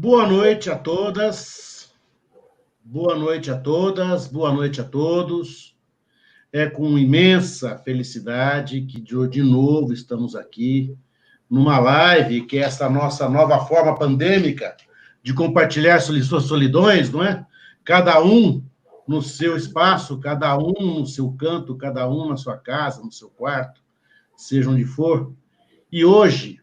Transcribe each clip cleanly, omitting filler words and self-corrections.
Boa noite a todas, boa noite a todas, boa noite a todos. É com imensa felicidade que de novo estamos aqui numa live, que é essa nossa nova forma pandêmica de compartilhar suas solidões, não é? Cada um no seu espaço, cada um no seu canto, cada um na sua casa, no seu quarto, seja onde for. E hoje,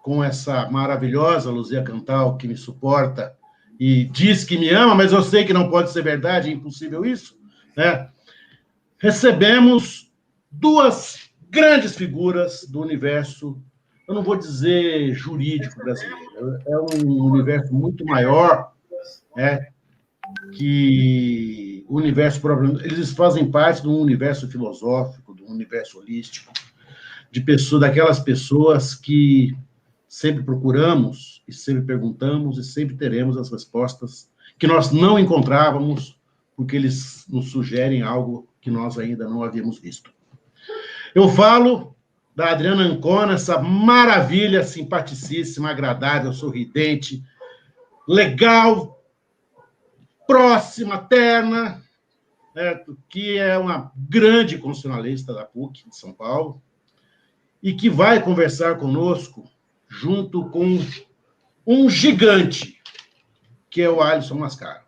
com essa maravilhosa Luzia Cantal, que me suporta e diz que me ama, mas eu sei que não pode ser verdade, é impossível isso, né? Recebemos duas grandes figuras do universo, eu não vou dizer jurídico brasileiro, é um universo muito maior, né? Que o universo, eles fazem parte de um universo filosófico, de um universo holístico, de pessoas, daquelas pessoas que sempre procuramos e sempre perguntamos e sempre teremos as respostas que nós não encontrávamos, porque eles nos sugerem algo que nós ainda não havíamos visto. Eu falo da Adriana Ancona, essa maravilha, simpaticíssima, agradável, sorridente, legal, próxima, terna, certo? Que é uma grande constitucionalista da PUC de São Paulo e que vai conversar conosco junto com um gigante, que é o Alisson Mascaro.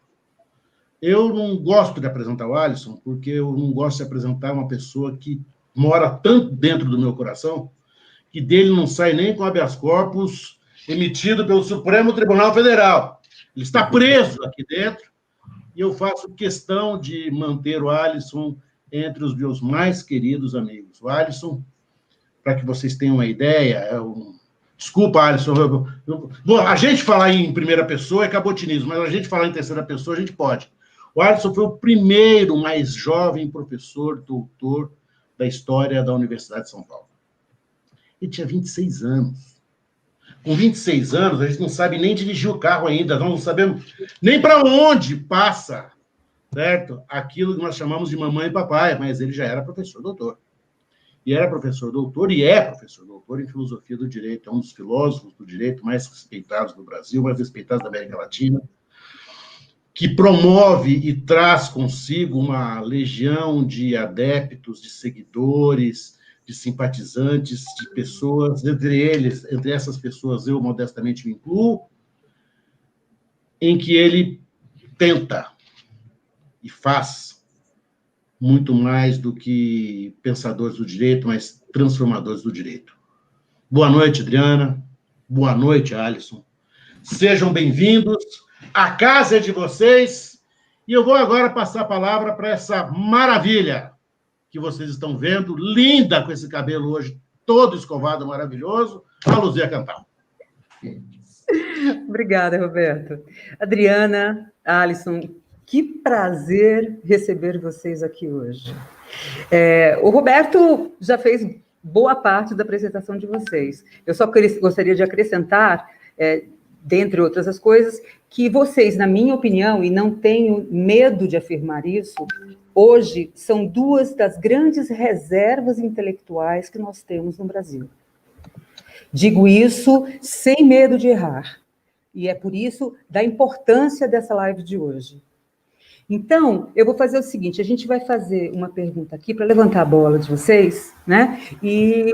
Eu não gosto de apresentar o Alisson, porque eu não gosto de apresentar uma pessoa que mora tanto dentro do meu coração, que dele não sai nem com habeas corpus emitido pelo Supremo Tribunal Federal. Ele está preso aqui dentro, e eu faço questão de manter o Alisson entre os meus mais queridos amigos. O Alisson, para que vocês tenham uma ideia, é um... Desculpa, Alisson. A gente falar em primeira pessoa é cabotinismo, mas a gente falar em terceira pessoa, a gente pode. O Alisson foi o primeiro mais jovem professor, doutor da história da Universidade de São Paulo. Ele tinha 26 anos. Com 26 anos, a gente não sabe nem dirigir o carro ainda, nós não sabemos nem para onde passa, certo? Aquilo que nós chamamos de mamãe e papai, mas ele já era professor doutor. E era professor doutor, e é professor doutor em filosofia do direito, é um dos filósofos do direito mais respeitados do Brasil, mais respeitados da América Latina, que promove e traz consigo uma legião de adeptos, de seguidores, de simpatizantes, de pessoas, entre essas pessoas, eu modestamente me incluo, em que ele tenta e faz muito mais do que pensadores do direito, mas transformadores do direito. Boa noite, Adriana. Boa noite, Alisson. Sejam bem-vindos. A casa é de vocês. E eu vou agora passar a palavra para essa maravilha que vocês estão vendo, linda com esse cabelo hoje todo escovado, maravilhoso, a Luzia Cantal. Obrigada, Roberto. Adriana, Alisson, que prazer receber vocês aqui hoje. O Roberto já fez boa parte da apresentação de vocês. Eu só gostaria de acrescentar, dentre outras as coisas, que vocês, na minha opinião, e não tenho medo de afirmar isso, hoje são duas das grandes reservas intelectuais que nós temos no Brasil. Digo isso sem medo de errar. E é por isso da importância dessa live de hoje. Então, eu vou fazer o seguinte, a gente vai fazer uma pergunta aqui para levantar a bola de vocês, né? E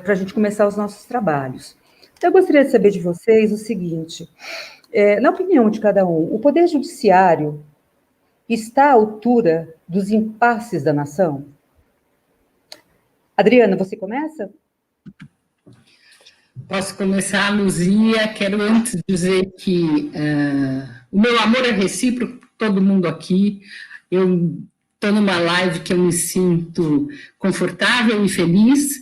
para a gente começar os nossos trabalhos. Então, eu gostaria de saber de vocês o seguinte, na opinião de cada um, o Poder Judiciário está à altura dos impasses da nação? Adriana, você começa? Posso começar, Luzia. Quero antes dizer que o meu amor é recíproco por todo mundo aqui. Eu estou numa live que eu me sinto confortável e feliz,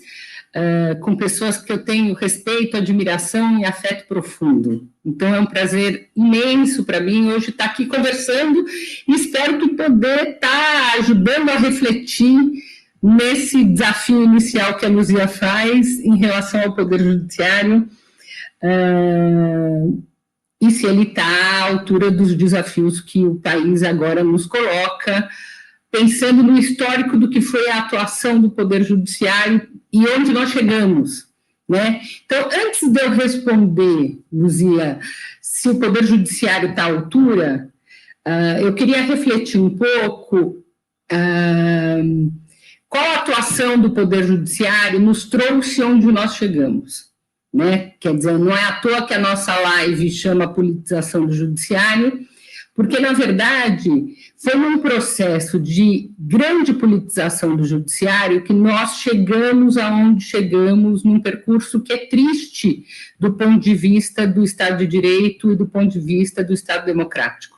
com pessoas que eu tenho respeito, admiração e afeto profundo. Então, é um prazer imenso para mim hoje estar aqui conversando e espero que poder estar ajudando a refletir nesse desafio inicial que a Luzia faz em relação ao Poder Judiciário, e se ele está à altura dos desafios que o país agora nos coloca, pensando no histórico do que foi a atuação do Poder Judiciário e onde nós chegamos, né? Então, antes de eu responder, Luzia, se o Poder Judiciário está à altura, eu queria refletir um pouco qual a atuação do Poder Judiciário nos trouxe onde nós chegamos, né? Quer dizer, não é à toa que a nossa live chama Politização do Judiciário, porque, na verdade, foi num processo de grande politização do judiciário que nós chegamos aonde chegamos, num percurso que é triste do ponto de vista do Estado de Direito e do ponto de vista do Estado democrático.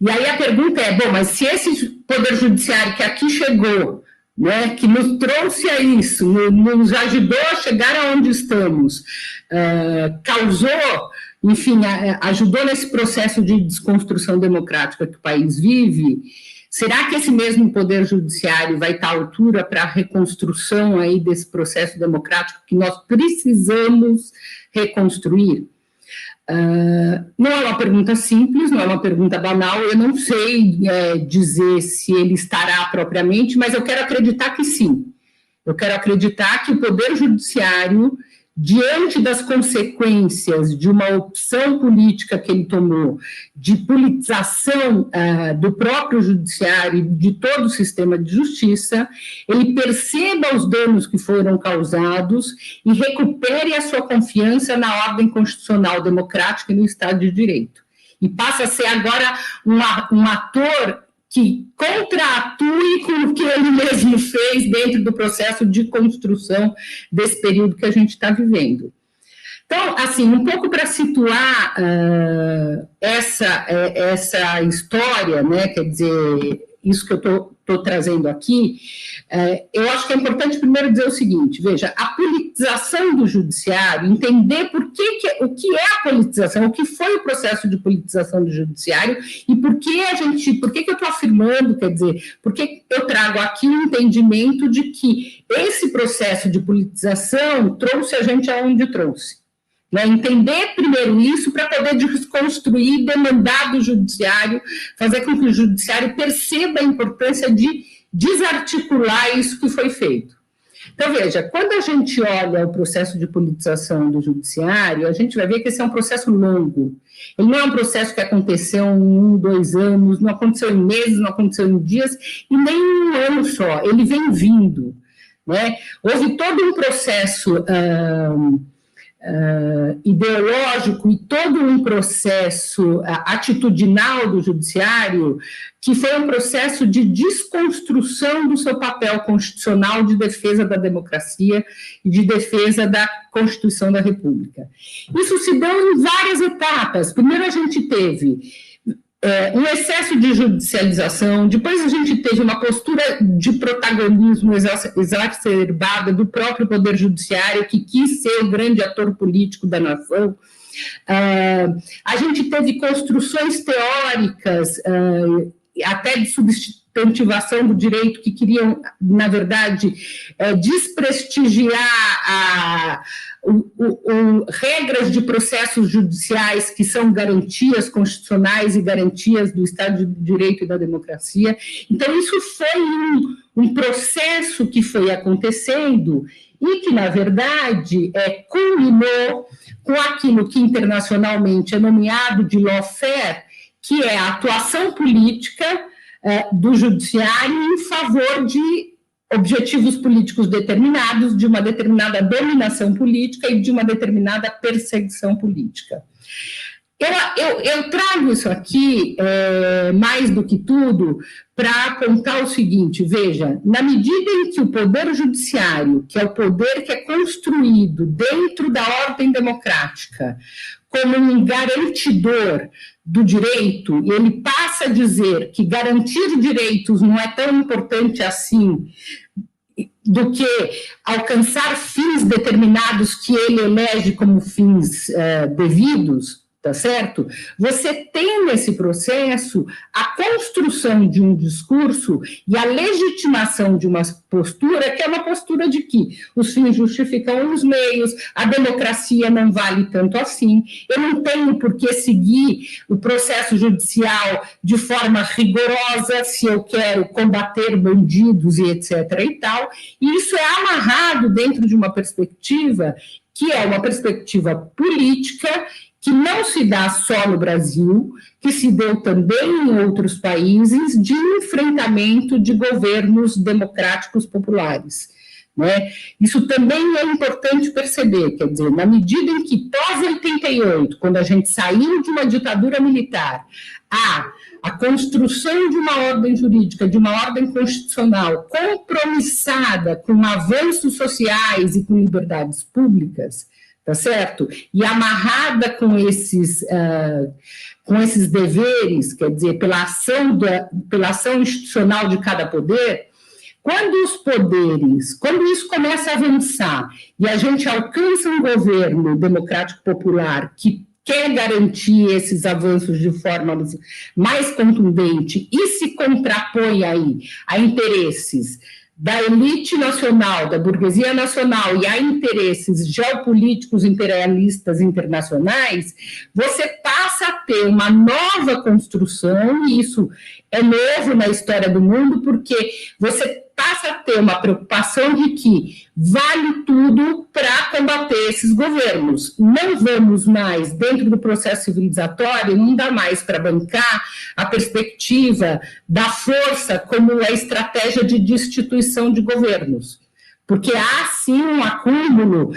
E aí a pergunta é, bom, mas se esse Poder Judiciário que aqui chegou, né, que nos trouxe a isso, nos ajudou a chegar aonde estamos, causou, enfim, ajudou nesse processo de desconstrução democrática que o país vive, será que esse mesmo Poder Judiciário vai estar à altura para a reconstrução aí desse processo democrático que nós precisamos reconstruir? Não é uma pergunta simples, não é uma pergunta banal, eu não sei dizer se ele estará propriamente, mas eu quero acreditar que sim. Eu quero acreditar que o Poder Judiciário, diante das consequências de uma opção política que ele tomou, de politização do próprio judiciário e de todo o sistema de justiça, ele perceba os danos que foram causados e recupere a sua confiança na ordem constitucional democrática e no Estado de Direito. E passa a ser agora um ator que contraatue com o que ele mesmo fez dentro do processo de construção desse período que a gente está vivendo. Então, assim, um pouco para situar essa história, né, quer dizer, isso que eu estou trazendo aqui, eu acho que é importante primeiro dizer o seguinte, veja, a politização do judiciário, entender o que é a politização, o que foi o processo de politização do judiciário e por que eu estou afirmando, quer dizer, porque eu trago aqui um entendimento de que esse processo de politização trouxe a gente aonde trouxe. Né, entender primeiro isso para poder desconstruir, demandar do judiciário, fazer com que o judiciário perceba a importância de desarticular isso que foi feito. Então, veja, quando a gente olha o processo de politização do judiciário, a gente vai ver que esse é um processo longo. Ele não é um processo que aconteceu em 1, 2 anos, não aconteceu em meses, não aconteceu em dias, e nem em um ano só, ele vem vindo. Né? Houve todo um processo ideológico e todo um processo atitudinal do judiciário que foi um processo de desconstrução do seu papel constitucional de defesa da democracia e de defesa da Constituição da República. Isso se deu em várias etapas. Primeiro a gente teve um excesso de judicialização, depois a gente teve uma postura de protagonismo exacerbada do próprio Poder Judiciário, que quis ser o grande ator político da nação. A gente teve construções teóricas, até de substantivação do direito, que queriam, na verdade, desprestigiar regras de processos judiciais que são garantias constitucionais e garantias do Estado de Direito e da democracia. Então, isso foi um processo que foi acontecendo e que, na verdade, culminou com aquilo que internacionalmente é nomeado de lawfare, que é a atuação política do judiciário em favor de objetivos políticos determinados, de uma determinada dominação política e de uma determinada perseguição política. Eu trago isso aqui, mais do que tudo, para apontar o seguinte, veja, na medida em que o Poder Judiciário, que é o poder que é construído dentro da ordem democrática, como um garantidor do direito, e ele passa a dizer que garantir direitos não é tão importante assim do que alcançar fins determinados que ele elege como fins devidos, tá certo? Você tem nesse processo a construção de um discurso e a legitimação de uma postura, que é uma postura de que os fins justificam os meios, a democracia não vale tanto assim, eu não tenho por que seguir o processo judicial de forma rigorosa se eu quero combater bandidos e etc. e tal, e isso é amarrado dentro de uma perspectiva que é uma perspectiva política, que não se dá só no Brasil, que se deu também em outros países, de enfrentamento de governos democráticos populares. Né? Isso também é importante perceber, quer dizer, na medida em que pós-88, quando a gente saiu de uma ditadura militar, a construção de uma ordem jurídica, de uma ordem constitucional compromissada com avanços sociais e com liberdades públicas, tá certo? E amarrada com esses deveres, quer dizer, pela ação institucional de cada poder, quando isso começa a avançar e a gente alcança um governo democrático popular que quer garantir esses avanços de forma mais contundente e se contrapõe aí a interesses da elite nacional, da burguesia nacional e a interesses geopolíticos imperialistas internacionais, você passa a ter uma nova construção, e isso é novo na história do mundo, porque você passa a ter uma preocupação de que vale tudo para combater esses governos. Não vamos mais, dentro do processo civilizatório, não dá mais para bancar a perspectiva da força como a estratégia de destituição de governos. Porque há, sim, um acúmulo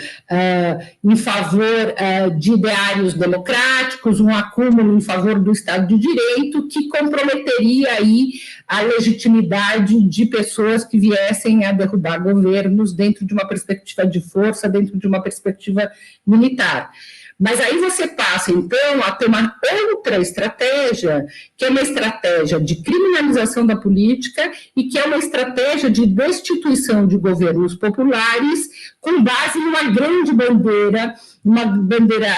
em favor de ideários democráticos, um acúmulo em favor do Estado de Direito, que comprometeria aí a legitimidade de pessoas que viessem a derrubar governos dentro de uma perspectiva de força, dentro de uma perspectiva militar. Mas aí você passa, então, a ter uma outra estratégia, que é uma estratégia de criminalização da política e que é uma estratégia de destituição de governos populares com base numa grande bandeira, uma bandeira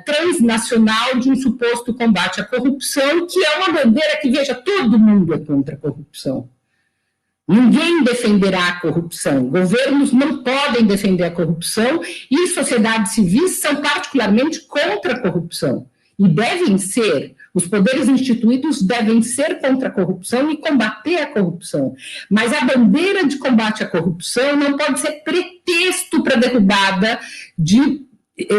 transnacional de um suposto combate à corrupção, que é uma bandeira que, veja, todo mundo é contra a corrupção. Ninguém defenderá a corrupção, governos não podem defender a corrupção e sociedades civis são particularmente contra a corrupção. E devem ser, os poderes instituídos devem ser contra a corrupção e combater a corrupção. Mas a bandeira de combate à corrupção não pode ser pretexto para a derrubada de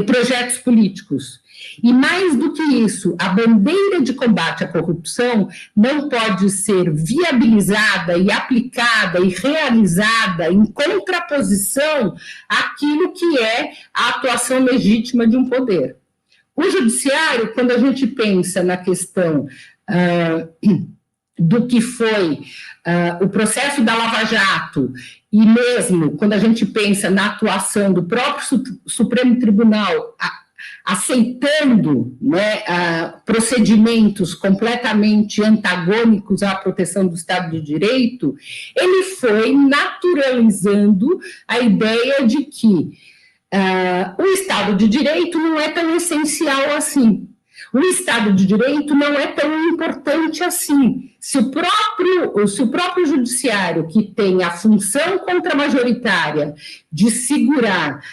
projetos políticos. E mais do que isso, a bandeira de combate à corrupção não pode ser viabilizada e aplicada e realizada em contraposição àquilo que é a atuação legítima de um poder. O judiciário, quando a gente pensa na questão do que foi o processo da Lava Jato, e mesmo quando a gente pensa na atuação do próprio Supremo Tribunal, aceitando, né, procedimentos completamente antagônicos à proteção do Estado de Direito, ele foi naturalizando a ideia de que o Estado de Direito não é tão essencial assim. O Estado de Direito não é tão importante assim. Se o próprio judiciário, que tem a função contramajoritária de segurar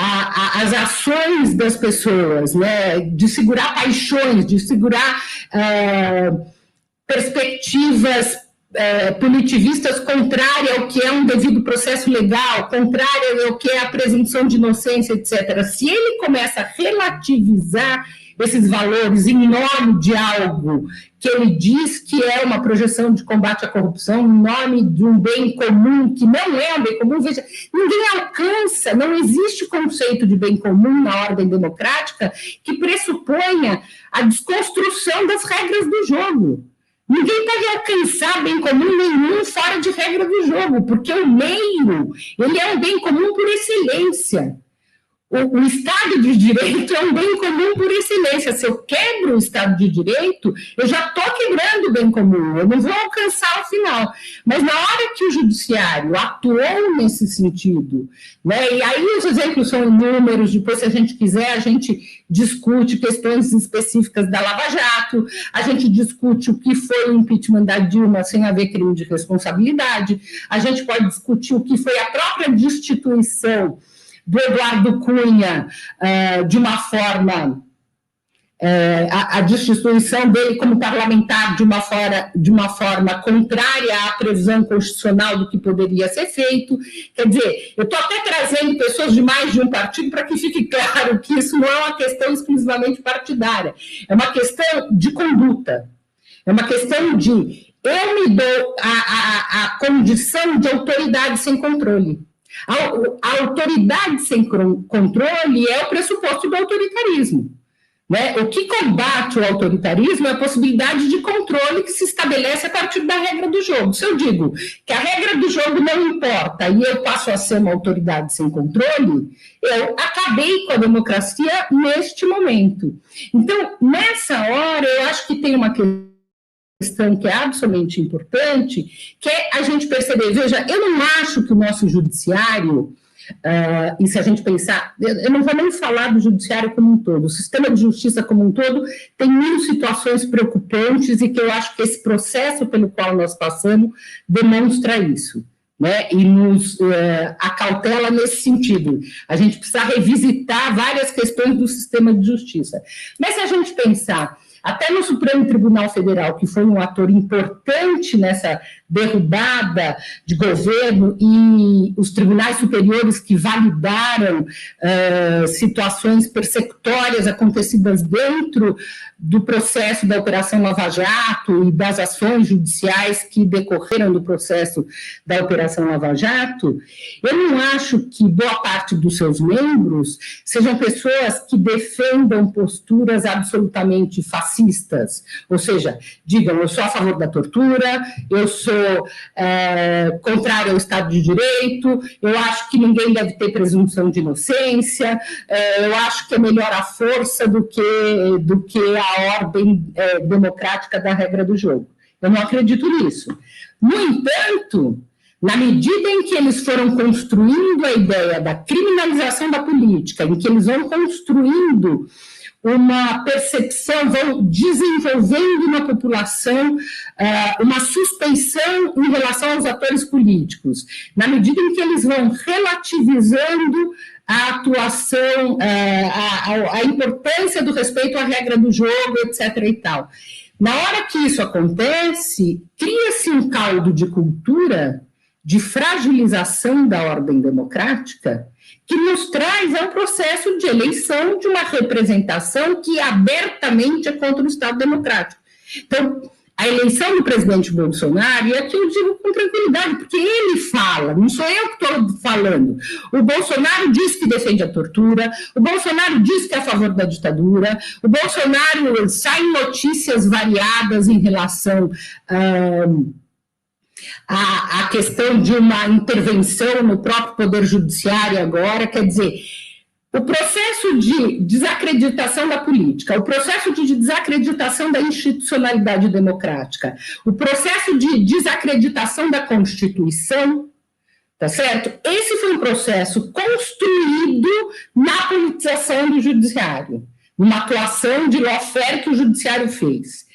as ações das pessoas, né, de segurar paixões, de segurar perspectivas punitivistas contrárias ao que é um devido processo legal, contrárias ao que é a presunção de inocência, etc. Se ele começa a relativizar esses valores em nome de algo que ele diz que é uma projeção de combate à corrupção, em nome de um bem comum, que não é um bem comum, veja, ninguém alcança, não existe conceito de bem comum na ordem democrática que pressuponha a desconstrução das regras do jogo. Ninguém pode alcançar bem comum nenhum fora de regra do jogo, porque o meio, ele é um bem comum por excelência. O Estado de Direito é um bem comum por excelência. Se eu quebro o Estado de Direito, eu já estou quebrando o bem comum, eu não vou alcançar o final. Mas na hora que o Judiciário atuou nesse sentido, né, e aí os exemplos são inúmeros, depois, se a gente quiser, a gente discute questões específicas da Lava Jato, a gente discute o que foi o impeachment da Dilma sem haver crime de responsabilidade, a gente pode discutir o que foi a própria destituição do Eduardo Cunha, de uma forma, a destituição dele como parlamentar de uma forma contrária à previsão constitucional do que poderia ser feito. Quer dizer, eu estou até trazendo pessoas de mais de um partido para que fique claro que isso não é uma questão exclusivamente partidária, é uma questão de conduta, é uma questão de eu me dou a condição de autoridade sem controle. A autoridade sem controle é o pressuposto do autoritarismo. Né? O que combate o autoritarismo é a possibilidade de controle que se estabelece a partir da regra do jogo. Se eu digo que a regra do jogo não importa e eu passo a ser uma autoridade sem controle, eu acabei com a democracia neste momento. Então, nessa hora, eu acho que tem uma questão que é absolutamente importante, que é a gente perceber, veja, eu não acho que o nosso judiciário, e se a gente pensar, eu não vou nem falar do judiciário como um todo, o sistema de justiça como um todo tem mil situações preocupantes e que eu acho que esse processo pelo qual nós passamos demonstra isso, né, e nos acautela nesse sentido. A gente precisa revisitar várias questões do sistema de justiça. Mas se a gente pensar até no Supremo Tribunal Federal, que foi um ator importante nessa derrubada de governo, e os tribunais superiores que validaram situações persecutórias acontecidas dentro do processo da Operação Lava Jato e das ações judiciais que decorreram do processo da Operação Lava Jato, eu não acho que boa parte dos seus membros sejam pessoas que defendam posturas absolutamente fascistas, ou seja, digam, eu sou a favor da tortura, eu sou contrário ao Estado de Direito, eu acho que ninguém deve ter presunção de inocência, eu acho que é melhor a força do que a ordem democrática da regra do jogo. Eu não acredito nisso. No entanto, na medida em que eles foram construindo a ideia da criminalização da política, em que eles vão construindo uma percepção, vão desenvolvendo na população uma suspeição em relação aos atores políticos, na medida em que eles vão relativizando a atuação, a importância do respeito à regra do jogo, etc. e tal. Na hora que isso acontece, cria-se um caldo de cultura de fragilização da ordem democrática que nos traz ao processo de eleição de uma representação que abertamente é contra o Estado democrático. Então, a eleição do presidente Bolsonaro, e aqui eu digo com tranquilidade, porque ele fala, não sou eu que estou falando. O Bolsonaro diz que defende a tortura, o Bolsonaro diz que é a favor da ditadura, o Bolsonaro sai notícias variadas em relação a questão de uma intervenção no próprio Poder Judiciário agora, quer dizer, o processo de desacreditação da política, o processo de desacreditação da institucionalidade democrática, o processo de desacreditação da Constituição, tá certo? Esse foi um processo construído na politização do Judiciário, numa atuação de lawfare que o Judiciário fez.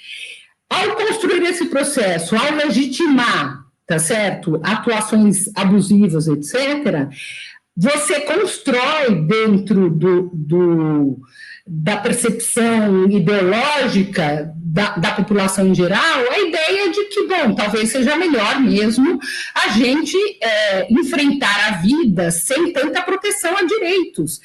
Ao construir esse processo, ao legitimar, tá certo, atuações abusivas, etc., você constrói dentro da percepção ideológica da população em geral a ideia de que, bom, talvez seja melhor mesmo a gente enfrentar a vida sem tanta proteção a direitos.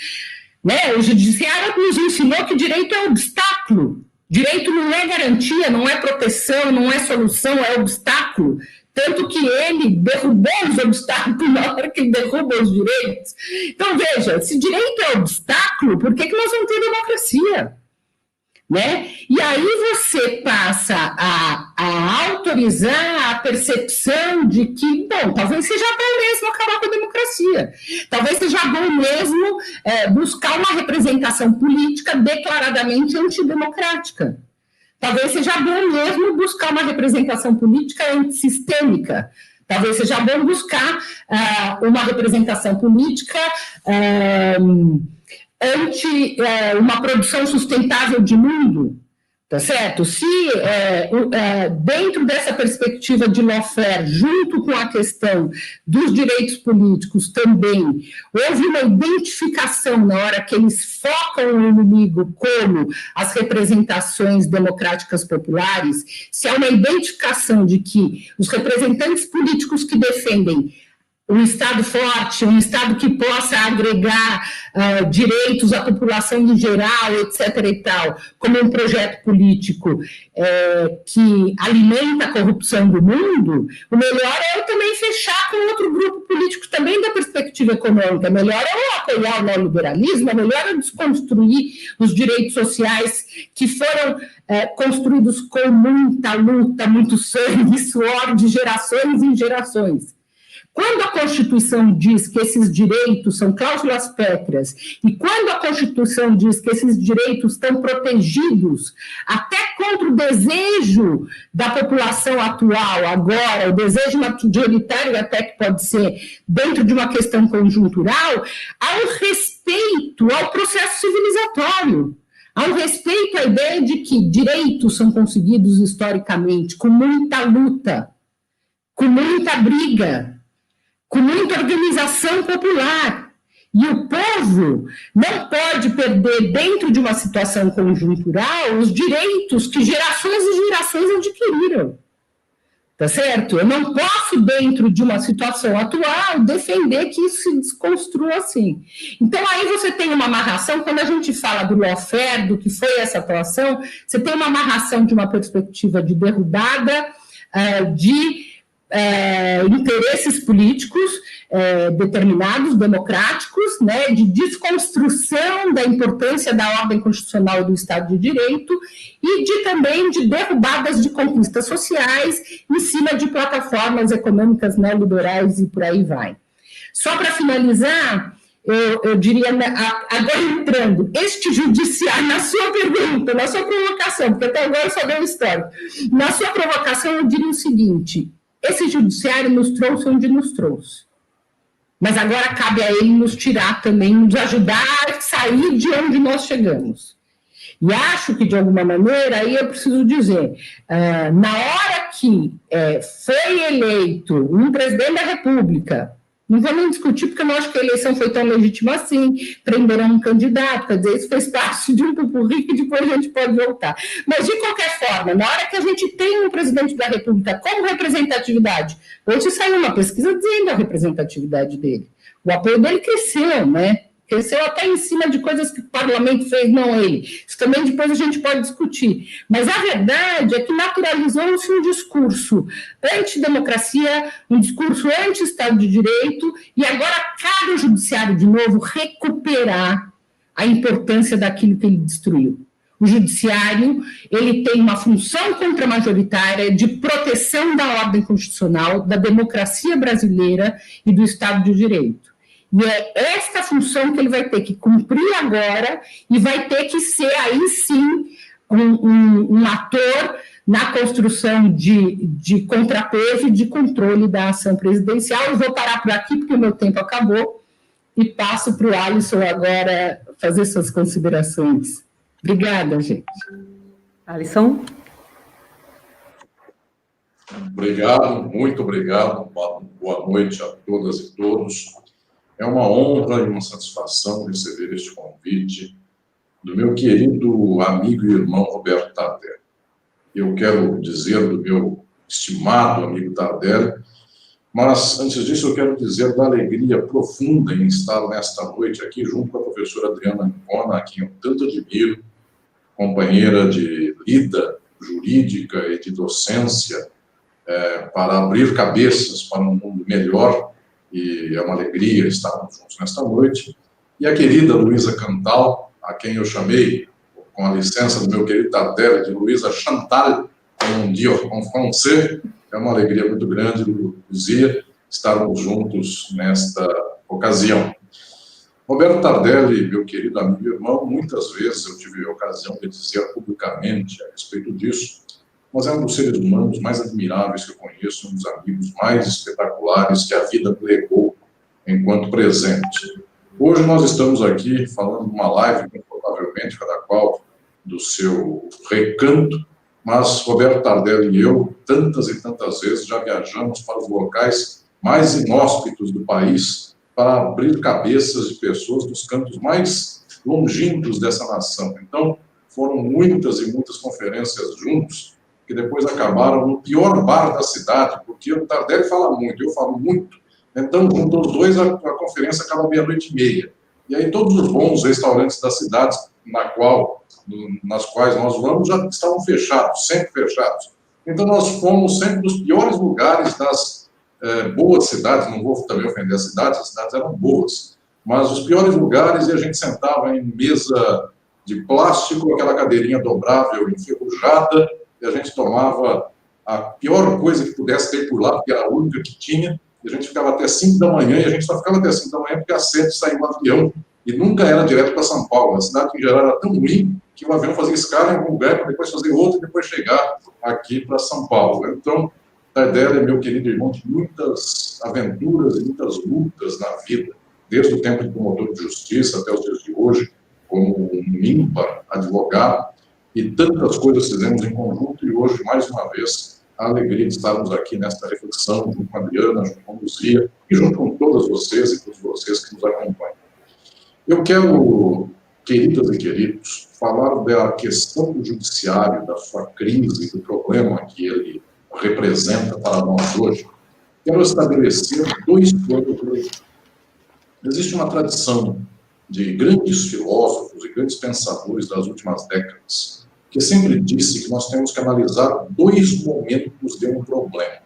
Né? O Judiciário nos ensinou que o direito é obstáculo. Direito não é garantia, não é proteção, não é solução, é obstáculo. Tanto que ele derrubou os obstáculos na hora que ele derruba os direitos. Então, veja, se direito é obstáculo, por que nós vamos ter democracia? né? E aí você passa a autorizar a percepção de que, bom, talvez seja bom mesmo acabar com a democracia, talvez seja bom mesmo buscar uma representação política declaradamente antidemocrática, talvez seja bom mesmo buscar uma representação política antissistêmica, talvez seja bom buscar uma representação política uma produção sustentável de mundo, tá certo? Se dentro dessa perspectiva de lawfare, junto com a questão dos direitos políticos também, houve uma identificação na hora que eles focam o inimigo como as representações democráticas populares, se há uma identificação de que os representantes políticos que defendem um Estado forte, um Estado que possa agregar direitos à população em geral, etc. e tal, como um projeto político que alimenta a corrupção do mundo, o melhor é eu também fechar com outro grupo político também da perspectiva econômica. Melhor é eu apoiar o neoliberalismo, é melhor eu desconstruir os direitos sociais que foram construídos com muita luta, muito sangue e suor de gerações em gerações. Quando a Constituição diz que esses direitos são cláusulas pétreas, e quando a Constituição diz que esses direitos estão protegidos até contra o desejo da população atual, agora, o desejo majoritário até que pode ser dentro de uma questão conjuntural, há um respeito ao processo civilizatório. Há um respeito à ideia de que direitos são conseguidos historicamente com muita luta, com muita briga, com muita organização popular. E o povo não pode perder, dentro de uma situação conjuntural, os direitos que gerações e gerações adquiriram. Tá certo? Eu não posso, dentro de uma situação atual, defender que isso se desconstrua assim. Então, aí você tem uma amarração, quando a gente fala do lawfare, do que foi essa atuação, você tem uma amarração de uma perspectiva de derrubada de interesses políticos determinados, democráticos, né, de desconstrução da importância da ordem constitucional do Estado de Direito e também de derrubadas de conquistas sociais em cima de plataformas econômicas neoliberais e por aí vai. Só para finalizar, eu diria, agora entrando, este judiciário, na sua pergunta, na sua provocação, porque até agora eu só dei um histórico, na sua provocação eu diria o seguinte: esse judiciário nos trouxe onde nos trouxe. Mas agora cabe a ele nos tirar também, nos ajudar a sair de onde nós chegamos. E acho que, de alguma maneira, aí eu preciso dizer, na hora que foi eleito um presidente da República, não vou nem discutir, porque eu não acho que a eleição foi tão legítima assim, prenderam um candidato, quer dizer, isso fez parte de um pupurri que depois a gente pode voltar. Mas, de qualquer forma, na hora que a gente tem um presidente da República com representatividade, hoje saiu uma pesquisa dizendo a representatividade dele. O apoio dele cresceu, né? Cresceu até em cima de coisas que o parlamento fez, não ele. Isso também depois a gente pode discutir. Mas a verdade é que naturalizou-se um discurso antidemocracia, um discurso anti-Estado de Direito, e agora cabe ao judiciário, de novo, recuperar a importância daquilo que ele destruiu. O judiciário, ele tem uma função contramajoritária de proteção da ordem constitucional, da democracia brasileira e do Estado de Direito. E é esta função que ele vai ter que cumprir agora e vai ter que ser, aí sim, um ator na construção de contrapeso e de controle da ação presidencial. Eu vou parar por aqui, porque o meu tempo acabou, e passo para o Alisson agora fazer suas considerações. Obrigada, gente. Alisson? Obrigado, muito obrigado. Boa noite a todas e todos. É uma honra e uma satisfação receber este convite do meu querido amigo e irmão Roberto Tardelli. Eu quero dizer do meu estimado amigo Tardelli, mas antes disso eu quero dizer da alegria profunda em estar nesta noite aqui junto com a professora Adriana Ancona, a quem eu tanto admiro, companheira de lida jurídica e de docência, para abrir cabeças para um mundo melhor. E é uma alegria estarmos juntos nesta noite. E a querida Luísa Cantal, a quem eu chamei com a licença do meu querido Tardelli, de Luísa Chantal, um dia com français. É uma alegria muito grande, Luzia, estarmos juntos nesta ocasião. Roberto Tardelli, meu querido amigo e irmão, muitas vezes eu tive a ocasião de dizer publicamente a respeito disso, mas é um dos seres humanos mais admiráveis que eu conheço, um dos amigos mais espetaculares que a vida me legou enquanto presente. Hoje nós estamos aqui falando uma live, provavelmente, cada qual do seu recanto, mas Roberto Tardelli e eu, tantas e tantas vezes, já viajamos para os locais mais inóspitos do país para abrir cabeças de pessoas dos cantos mais longínquos dessa nação. Então, foram muitas e muitas conferências juntos, que depois acabaram no pior bar da cidade, porque o Tardelli fala muito, eu falo muito. Então, junto os dois, a conferência acaba meia-noite e meia. E aí todos os bons restaurantes da cidade nas quais nós vamos já estavam fechados, sempre fechados. Então, nós fomos sempre dos piores lugares das boas cidades, não vou também ofender as cidades eram boas, mas os piores lugares, e a gente sentava em mesa de plástico, aquela cadeirinha dobrável, enferrujada, e a gente tomava a pior coisa que pudesse ter por lá, porque era a única que tinha, e a gente ficava até 5 da manhã, e a gente só ficava até 5 da manhã porque às 7 saía um avião, e nunca era direto para São Paulo. A cidade, em geral, era tão ruim que o avião fazia escala em algum lugar, para depois fazer outro, e depois chegar aqui para São Paulo. Então, Tardelli é meu querido irmão de muitas aventuras e muitas lutas na vida, desde o tempo de promotor de justiça até os dias de hoje, como um ímpar advogado, e tantas coisas fizemos em conjunto, e hoje, mais uma vez, a alegria de estarmos aqui nesta reflexão, junto com a Adriana, junto com a Luzia, e junto com todas vocês e todos vocês que nos acompanham. Eu quero, queridas e queridos, falar da questão do judiciário, da sua crise, do problema que ele representa para nós hoje. Quero estabelecer 2 pontos. Existe uma tradição de grandes filósofos e grandes pensadores das últimas décadas, que sempre disse que nós temos que analisar 2 momentos de um problema.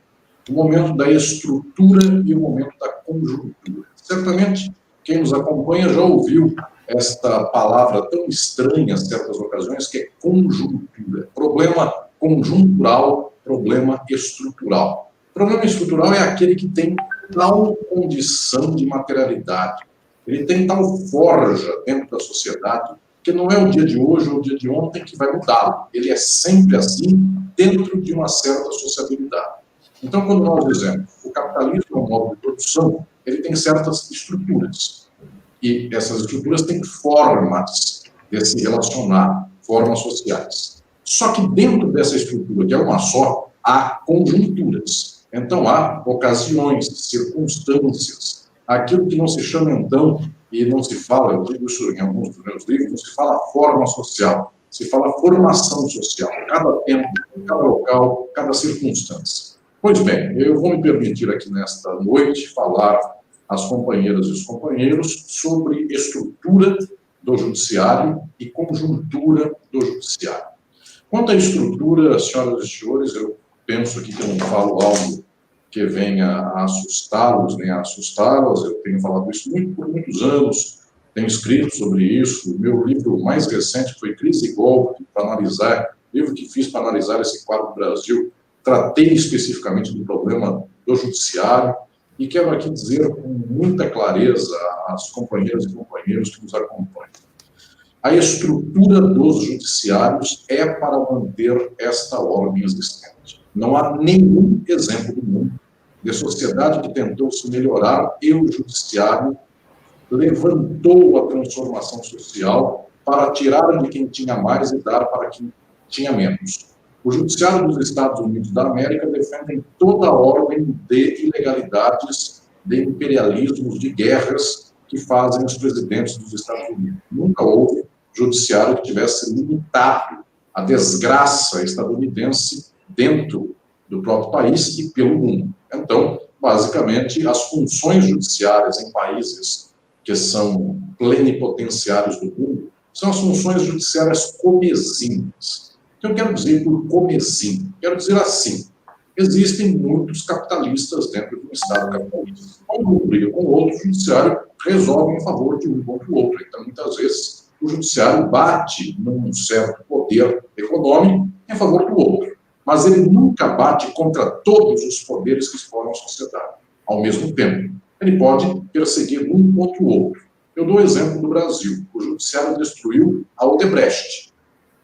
O momento da estrutura e o momento da conjuntura. Certamente, quem nos acompanha já ouviu esta palavra tão estranha em certas ocasiões, que é conjuntura. Problema conjuntural, problema estrutural. Problema estrutural é aquele que tem tal condição de materialidade, ele tem tal forja dentro da sociedade, que não é o dia de hoje ou o dia de ontem que vai mudá-lo. Ele é sempre assim, dentro de uma certa sociabilidade. Então, quando nós dizemos o capitalismo é um modo de produção, ele tem certas estruturas. E essas estruturas têm formas de se relacionar, formas sociais. Só que dentro dessa estrutura, que é uma só, há conjunturas. Então, há ocasiões, circunstâncias. Aquilo que não se chama, então, e não se fala, eu digo isso em alguns dos meus livros, não se fala forma social, se fala formação social. Cada tempo, cada local, cada circunstância. Pois bem, eu vou me permitir aqui nesta noite falar às companheiras e os companheiros sobre estrutura do judiciário e conjuntura do judiciário. Quanto à estrutura, senhoras e senhores, eu penso aqui que eu não falo algo que venha a assustá-los, nem a assustá-las. Eu tenho falado isso por muitos anos, tenho escrito sobre isso. O meu livro mais recente foi Crise e Golpe, para analisar, livro que fiz para analisar esse quadro do Brasil. Tratei especificamente do problema do judiciário e quero aqui dizer com muita clareza às companheiras e companheiros que nos acompanham. A estrutura dos judiciários é para manter esta ordem existente. Não há nenhum exemplo do mundo de sociedade que tentou se melhorar e o judiciário levantou a transformação social para tirar de quem tinha mais e dar para quem tinha menos. O judiciário dos Estados Unidos da América defende toda a ordem de ilegalidades, de imperialismos, de guerras que fazem os presidentes dos Estados Unidos. Nunca houve judiciário que tivesse limitado a desgraça estadunidense dentro do próprio país e pelo mundo. Então, basicamente, as funções judiciárias em países que são plenipotenciários do mundo são as funções judiciárias comezinhas. O que eu quero dizer por comezinho? Quero dizer assim, existem muitos capitalistas dentro de um Estado capitalista. Quando um briga com o outro, o judiciário resolve em favor de um contra o outro. Então, muitas vezes, o judiciário bate num certo poder econômico em favor do outro, mas ele nunca bate contra todos os poderes que exploram a sociedade. Ao mesmo tempo, ele pode perseguir um contra o outro. Eu dou o exemplo do Brasil. O judiciário destruiu a Odebrecht.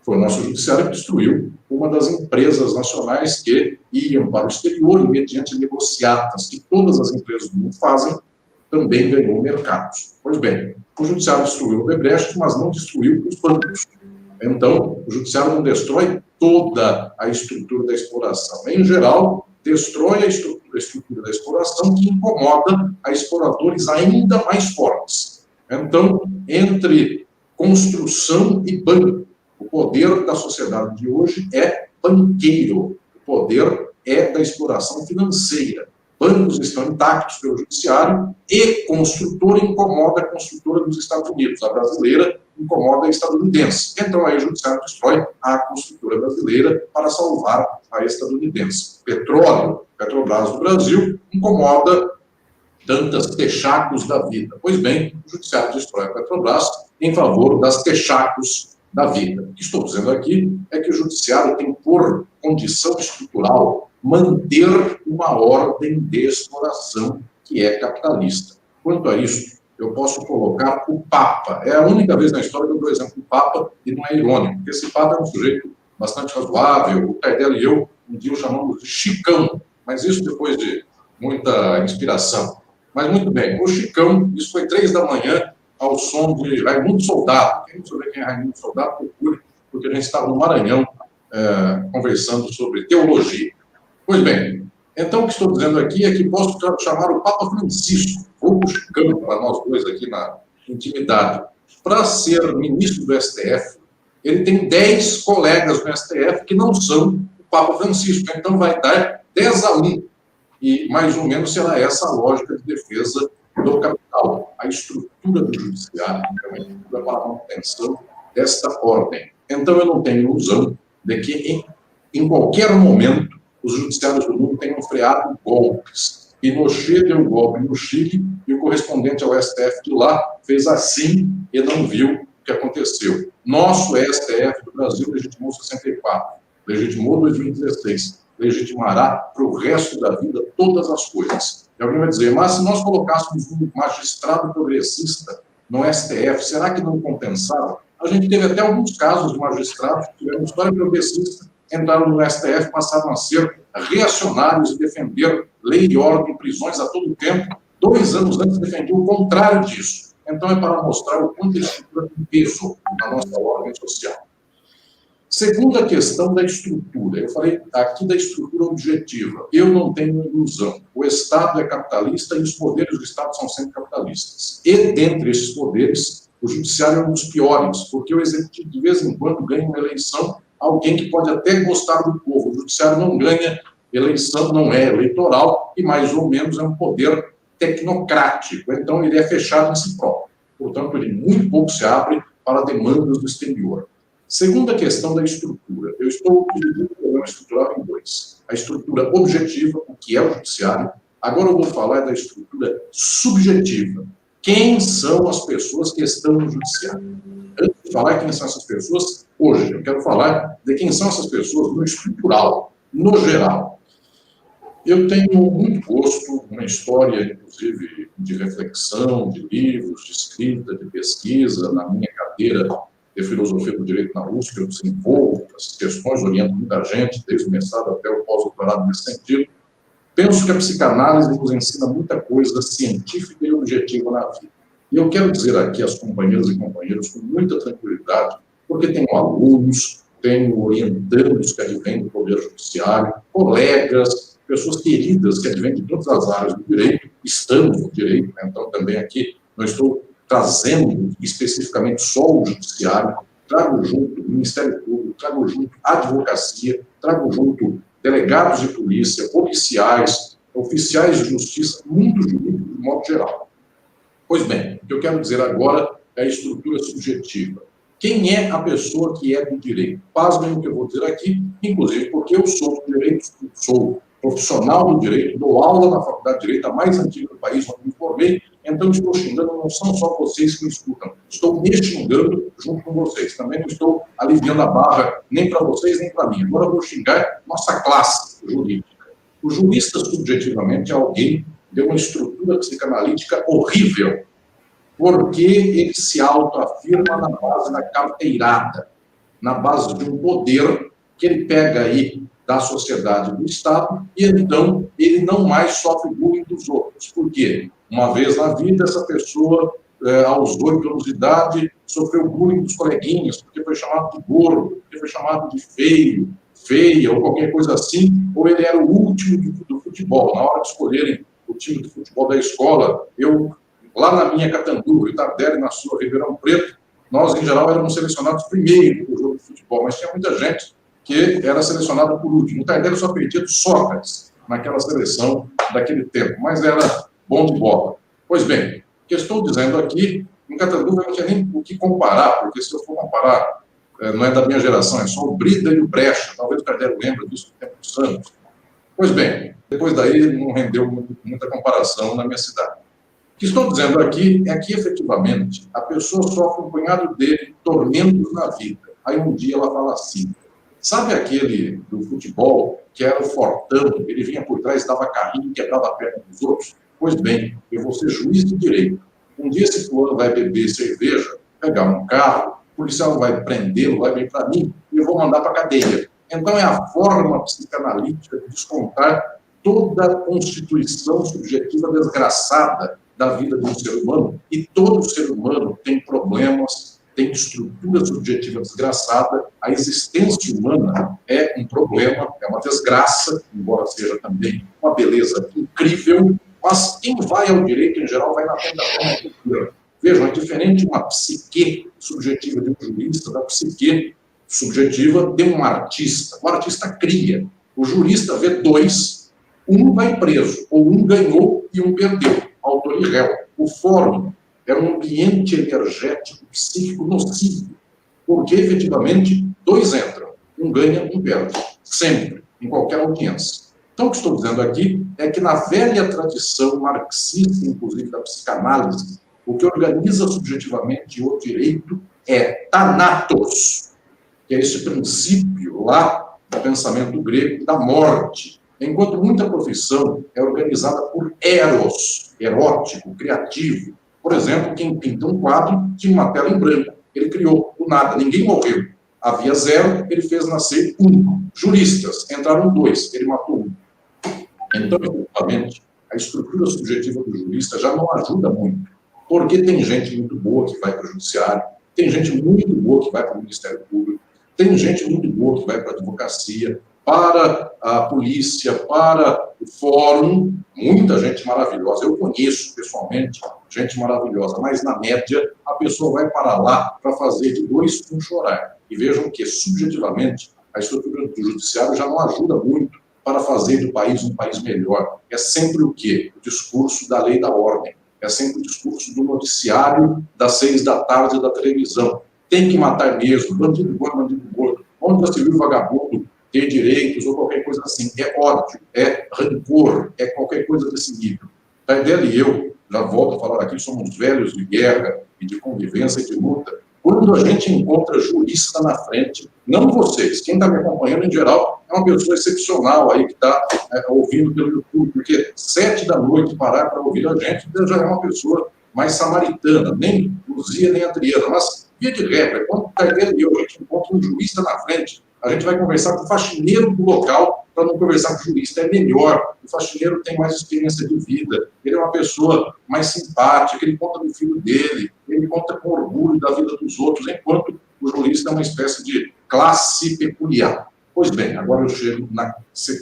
Foi o nosso judiciário que destruiu uma das empresas nacionais que iam para o exterior e, mediante negociatas que todas as empresas do mundo fazem, também ganhou mercados. Pois bem, o judiciário destruiu o Odebrecht, mas não destruiu os bancos. Então, o judiciário não destrói toda a estrutura da exploração. Em geral, destrói a estrutura da exploração que incomoda a exploradores ainda mais fortes. Então, entre construção e banco, o poder da sociedade de hoje é banqueiro, o poder é da exploração financeira. Bancos estão intactos pelo judiciário e construtora incomoda a construtora dos Estados Unidos. A brasileira incomoda a estadunidense. Então, aí o judiciário destrói a construtora brasileira para salvar a estadunidense. Petróleo, Petrobras do Brasil, incomoda tantas texacos da vida. Pois bem, o judiciário destrói a Petrobras em favor das texacos da vida. O que estou dizendo aqui é que o judiciário tem por condição estrutural manter uma ordem de exploração que é capitalista. Quanto a isso, eu posso colocar o Papa. É a única vez na história que eu dou exemplo do Papa, e não é irônico, porque esse Papa é um sujeito bastante razoável. O Tardelli e eu, um dia o chamamos de Chicão, mas isso depois de muita inspiração. Mas muito bem, o Chicão, isso foi 3 da manhã, ao som de Raimundo Soldado. Quem não souber quem é Raimundo Soldado, procure, porque a gente estava no Maranhão conversando sobre teologia. Pois bem, então o que estou dizendo aqui é que posso chamar o Papa Francisco, ou o Chicão, para nós dois aqui na intimidade, para ser ministro do STF. Ele tem 10 colegas no STF que não são o Papa Francisco, então vai dar 10-1. E mais ou menos será essa a lógica de defesa do capital. A estrutura do judiciário é uma estrutura para a manutenção desta ordem. Então eu não tenho ilusão de que em qualquer momento os judiciários do mundo tenham freado golpes. Pinochet deu um golpe no Chile e o correspondente ao STF de lá fez assim e não viu o que aconteceu. Nosso STF do Brasil legitimou 64, legitimou 2016, legitimará para o resto da vida todas as coisas. E alguém vai dizer, mas se nós colocássemos um magistrado progressista no STF, será que não compensava? A gente teve até alguns casos de magistrados que tiveram história progressista, entraram no STF, passaram a ser reacionários e defender lei e ordem, prisões a todo tempo. 2 anos antes defendiam o contrário disso. Então é para mostrar o quanto a estrutura tem peso na nossa ordem social. Segunda questão da estrutura. Eu falei aqui da estrutura objetiva. Eu não tenho ilusão. O Estado é capitalista e os poderes do Estado são sempre capitalistas. E, dentre esses poderes, o Judiciário é um dos piores, porque o Executivo, de vez em quando, ganha uma eleição, alguém que pode até gostar do povo. O Judiciário não ganha eleição, não é eleitoral, e mais ou menos é um poder tecnocrático. Então, ele é fechado em si próprio. Portanto, ele muito pouco se abre para demandas do exterior. Segunda questão da estrutura. Eu estou dividindo o problema estrutural em 2. A estrutura objetiva, o que é o judiciário. Agora eu vou falar da estrutura subjetiva. Quem são as pessoas que estão no judiciário? Antes de falar quem são essas pessoas, hoje eu quero falar de quem são essas pessoas no estrutural, no geral. Eu tenho muito gosto, uma história, inclusive, de reflexão, de livros, de escrita, de pesquisa, na minha cadeira de filosofia do direito na USP, eu desenvolvo essas questões, oriento muita gente, desde o mestrado até o pós-doutorado nesse sentido. Penso que a psicanálise nos ensina muita coisa científica e objetiva na vida. E eu quero dizer aqui às companheiras e companheiros com muita tranquilidade, porque tenho alunos, tenho orientandos que advêm do Poder Judiciário, colegas, pessoas queridas que advêm de todas as áreas do direito, estamos no direito, né? Então também aqui não estou trazendo especificamente só o judiciário, trago junto o Ministério Público, trago junto a advocacia, trago junto delegados de polícia, policiais, oficiais de justiça, mundo jurídico de modo geral. Pois bem, o que eu quero dizer agora é a estrutura subjetiva. Quem é a pessoa que é do direito? Pasmem o que eu vou dizer aqui, inclusive porque eu sou do direito, sou profissional do direito, dou aula na Faculdade de Direito, a mais antiga do país, onde me formei, Então, estou xingando, não são só vocês que me escutam. Estou me xingando junto com vocês. Também não estou aliviando a barra nem para vocês, nem para mim. Agora eu vou xingar nossa classe jurídica. O jurista, subjetivamente, é alguém que tem uma estrutura psicanalítica horrível, porque ele se autoafirma na base da carteirada, na base de um poder que ele pega aí da sociedade, do Estado, e então ele não mais sofre bullying dos outros. Por quê? Uma vez na vida, essa pessoa, aos 8 anos de idade, sofreu bullying dos coleguinhas, porque foi chamado de gordo, porque foi chamado de feio, feia, ou qualquer coisa assim, ou ele era o último do futebol. Na hora de escolherem o time de futebol da escola, lá na minha Catanduva, e o Tardelli na sua Ribeirão Preto, nós, em geral, éramos selecionados primeiro para o jogo de futebol, mas tinha muita gente que era selecionada por último. O Tardelli só perdia do Sócrates naquela seleção daquele tempo, mas era bom de bola. Pois bem, o que eu estou dizendo aqui, em Catanduva não tinha nem o que comparar, porque se eu for comparar, não é da minha geração, é só o Brida e o Brecha, talvez o Tardelli lembre disso no tempo do Santos. Pois bem, depois daí não rendeu muita comparação na minha cidade. O que estou dizendo aqui é que, efetivamente, a pessoa sofre um punhado de tormentos na vida. Aí um dia ela fala assim, sabe aquele do futebol que era o fortão, ele vinha por trás, dava carrinho, quebrava a perna dos outros? Pois bem, eu vou ser juiz de direito. Um dia esse fulano vai beber cerveja, pegar um carro, o policial vai prendê-lo, vai vir para mim, e eu vou mandar para a cadeia. Então é a forma psicanalítica de descontar toda a constituição subjetiva desgraçada da vida de um ser humano, e todo ser humano tem problemas, tem estrutura subjetiva desgraçada, a existência humana é um problema, é uma desgraça, embora seja também uma beleza incrível, mas quem vai ao direito, em geral, vai na tentativa da cultura. Vejam, é diferente uma psique subjetiva de um jurista da psique subjetiva de um artista. O artista cria, o jurista vê dois, um vai preso, ou um ganhou e um perdeu, autor e réu. O fórum é um ambiente energético, psíquico nocivo, porque, efetivamente, dois entram, um ganha, um perde, sempre, em qualquer audiência. Então, o que estou dizendo aqui é que, na velha tradição marxista, inclusive da psicanálise, o que organiza subjetivamente o direito é thanatos, que é esse princípio lá do pensamento grego da morte, enquanto muita profissão é organizada por eros, erótico, criativo. Por exemplo, quem pinta um quadro tinha uma tela em branco. Ele criou do nada, ninguém morreu. Havia 0, ele fez nascer 1. Juristas, entraram 2, ele matou 1. Então, efetivamente, a estrutura subjetiva do jurista já não ajuda muito, porque tem gente muito boa que vai para o judiciário, tem gente muito boa que vai para o Ministério Público, tem gente muito boa que vai para a advocacia, para a polícia, para o fórum, muita gente maravilhosa. Eu conheço, pessoalmente, gente maravilhosa, mas, na média, a pessoa vai para lá para fazer de 2 um chorar. E vejam que, subjetivamente, a estrutura do judiciário já não ajuda muito para fazer do país um país melhor. É sempre o quê? O discurso da lei e da ordem. É sempre o discurso do noticiário das 6 da tarde da televisão. Tem que matar mesmo, bandido bom, bandido morto. Onde já se viu vagabundo ter direitos ou qualquer coisa assim? É ódio, é rancor, é qualquer coisa desse nível. Tardelli e eu, já volto a falar aqui, somos velhos de guerra e de convivência e de luta. Quando a gente encontra jurista na frente, não vocês, quem está me acompanhando em geral é uma pessoa excepcional aí que está ouvindo pelo YouTube, porque 7 da noite parar para ouvir a gente já é uma pessoa mais samaritana, nem Luzia nem Adriana, mas via de regra, quando o Tardelli e eu, a gente encontra um jurista na frente, a gente vai conversar com o faxineiro do local para não conversar com o jurista. É melhor. O faxineiro tem mais experiência de vida. Ele é uma pessoa mais simpática, ele conta do filho dele, ele conta com orgulho da vida dos outros, enquanto o jurista é uma espécie de classe peculiar. Pois bem, agora eu chego na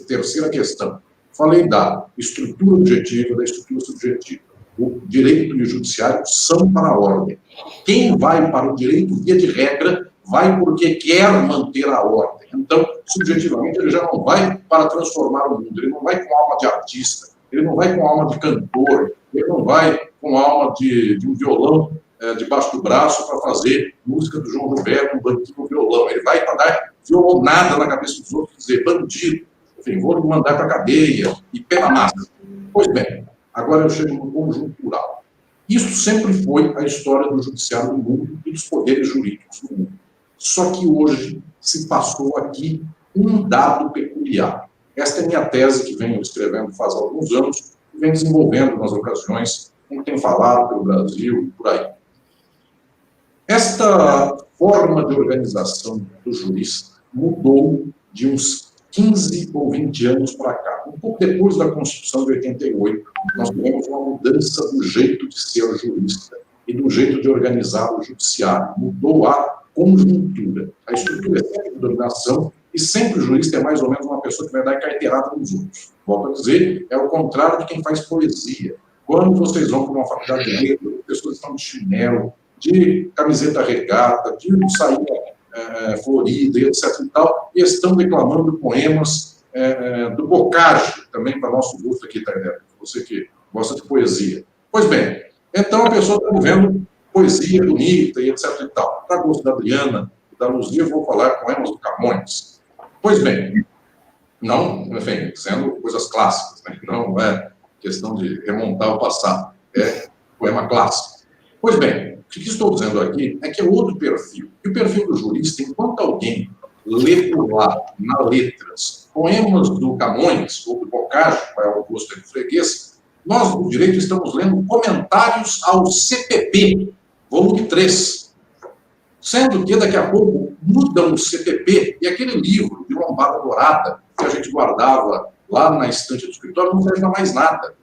terceira questão. Falei da estrutura objetiva, da estrutura subjetiva. O direito e o judiciário são para a ordem. Quem vai para o direito, via de regra, vai porque quer manter a ordem. Então, subjetivamente, ele já não vai para transformar o mundo, ele não vai com alma de artista, ele não vai com alma de cantor, ele não vai com alma de um violão debaixo do braço para fazer música do João Roberto, um banquinho no violão. Ele vai para dar violonada na cabeça dos outros, dizer bandido, enfim, vou lhe mandar para a cadeia e pé na massa. Pois bem, agora eu chego no conjuntural. Isso sempre foi a história do judiciário do mundo e dos poderes jurídicos do mundo. Só que hoje se passou aqui um dado peculiar. Esta é minha tese que venho escrevendo faz alguns anos e venho desenvolvendo nas ocasiões em que tem falado pelo Brasil e por aí. Esta forma de organização do jurista mudou de uns 15 ou 20 anos para cá. Um pouco depois da Constituição de 88, nós tivemos uma mudança do jeito de ser o jurista e do jeito de organizar o judiciário. Mudou a conjuntura. A estrutura é sempre de dominação e sempre o jurista é mais ou menos uma pessoa que vai dar carteirada nos outros. Volto a dizer, é o contrário de quem faz poesia. Quando vocês vão para uma faculdade de letras, as pessoas estão de chinelo, de camiseta regata, de sainha florida, etc. e tal, e estão declamando poemas do Boccaccio, também para nosso gosto aqui, Tainara, você que gosta de poesia. Pois bem, então a pessoa está vendo poesia bonita e etc. e tal. Para gosto da Adriana e da Luzia, eu vou falar poemas do Camões. Pois bem, não, enfim, dizendo coisas clássicas, né? Não é questão de remontar o passado, é poema clássico. Pois bem, o que estou dizendo aqui é que é outro perfil. E o perfil do jurista, enquanto alguém lê por lá, nas letras, poemas do Camões ou do Boccaccio, qual é o gosto do freguês, nós, do direito, estamos lendo comentários ao CPP, volume 3. Sendo que, daqui a pouco, mudam o CPP e aquele livro de lombada dourada que a gente guardava lá na estante do escritório não serve para mais nada.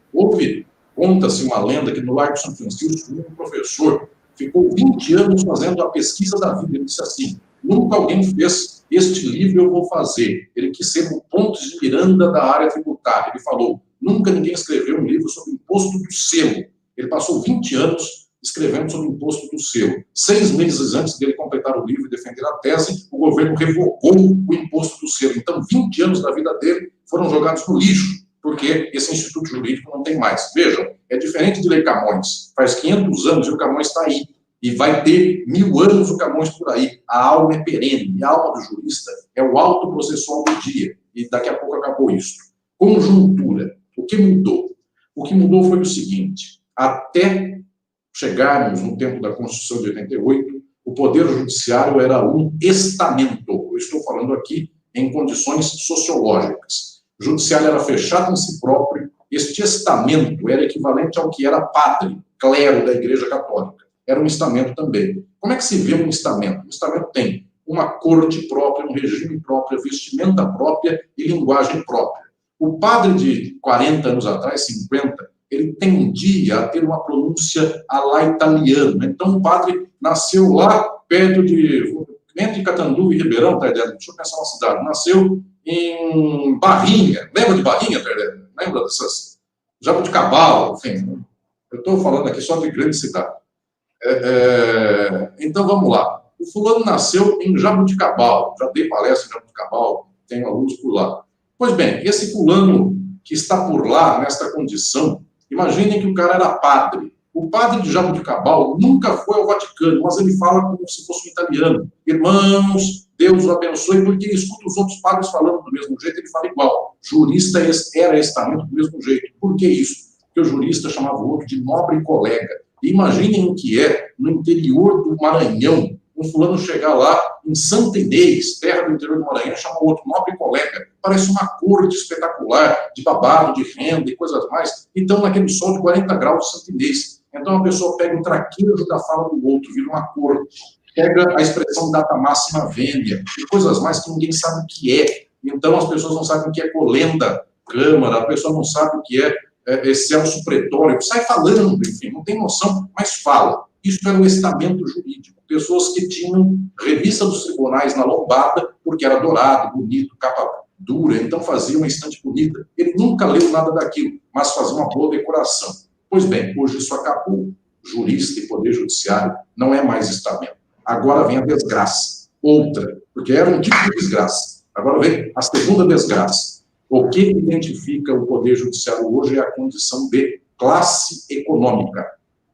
Conta-se uma lenda que no Largo de São Francisco, um professor ficou 20 anos fazendo a pesquisa da vida. Ele disse assim, nunca alguém fez este livro, eu vou fazer. Ele quis ser o Pontes de Miranda da área tributária. Ele falou, nunca ninguém escreveu um livro sobre o imposto do selo. Ele passou 20 anos escrevendo sobre o imposto do selo. 6 meses antes dele completar o livro e defender a tese, o governo revogou o imposto do selo. Então, 20 anos da vida dele foram jogados no lixo, porque esse instituto jurídico não tem mais. Vejam, é diferente de ler Camões. Faz 500 anos e o Camões está aí. E vai ter 1000 anos o Camões por aí. A alma é perene. E a alma do jurista é o auto processual do dia. E daqui a pouco acabou isso. Conjuntura. O que mudou? O que mudou foi o seguinte. Até chegarmos no tempo da Constituição de 88, o Poder Judiciário era um estamento. Eu estou falando aqui em condições sociológicas. O Judiciário era fechado em si próprio. Este estamento era equivalente ao que era padre, clero da Igreja Católica. Era um estamento também. Como é que se vê um estamento? Um estamento tem uma corte própria, um regime próprio, vestimenta própria e linguagem própria. O padre de 40 anos atrás, 50, ele tendia a ter uma pronúncia à la italiana. Então, o padre nasceu lá perto entre Catanduva e Ribeirão, deixa eu pensar uma cidade, nasceu em Barrinha. Lembra de Barrinha, Tainara? Lembra dessas? Jabuticabal, enfim. Eu estou falando aqui só de grande cidade. Então, vamos lá. O fulano nasceu em Jabuticabal. Já dei palestra em Jabuticabal, tenho alunos por lá. Pois bem, esse fulano que está por lá, nesta condição, imaginem que o cara era padre. O padre de Jabuticabal nunca foi ao Vaticano, mas ele fala como se fosse um italiano. Irmãos, Deus o abençoe, porque ele escuta os outros padres falando do mesmo jeito, ele fala igual. Jurista era estamento do mesmo jeito. Por que isso? Porque o jurista chamava o outro de nobre colega. E imaginem o que é, no interior do Maranhão, um fulano chegar lá em Santa Inês, terra do interior do Maranhão, chama o outro nobre colega. Parece uma corte espetacular, de babado, de renda e coisas mais. Então, naquele sol de 40 graus de Santa Inês. Então, a pessoa pega um traquejo da fala do outro, vira uma corte. Pega a expressão data máxima vênia e coisas mais que ninguém sabe o que é. Então, as pessoas não sabem o que é colenda, câmara, a pessoa não sabe o que é excelso pretório, sai falando, enfim, não tem noção, mas fala. Isso era um estamento jurídico. Pessoas que tinham revista dos tribunais na lombada, porque era dourado, bonito, capa dura, então fazia uma estante bonita. Ele nunca leu nada daquilo, mas fazia uma boa decoração. Pois bem, hoje isso acabou. Jurista e poder judiciário não é mais estamento. Agora vem a desgraça. Outra, porque era um tipo de desgraça. Agora vem a segunda desgraça. O que identifica o Poder Judiciário hoje é a condição de classe econômica,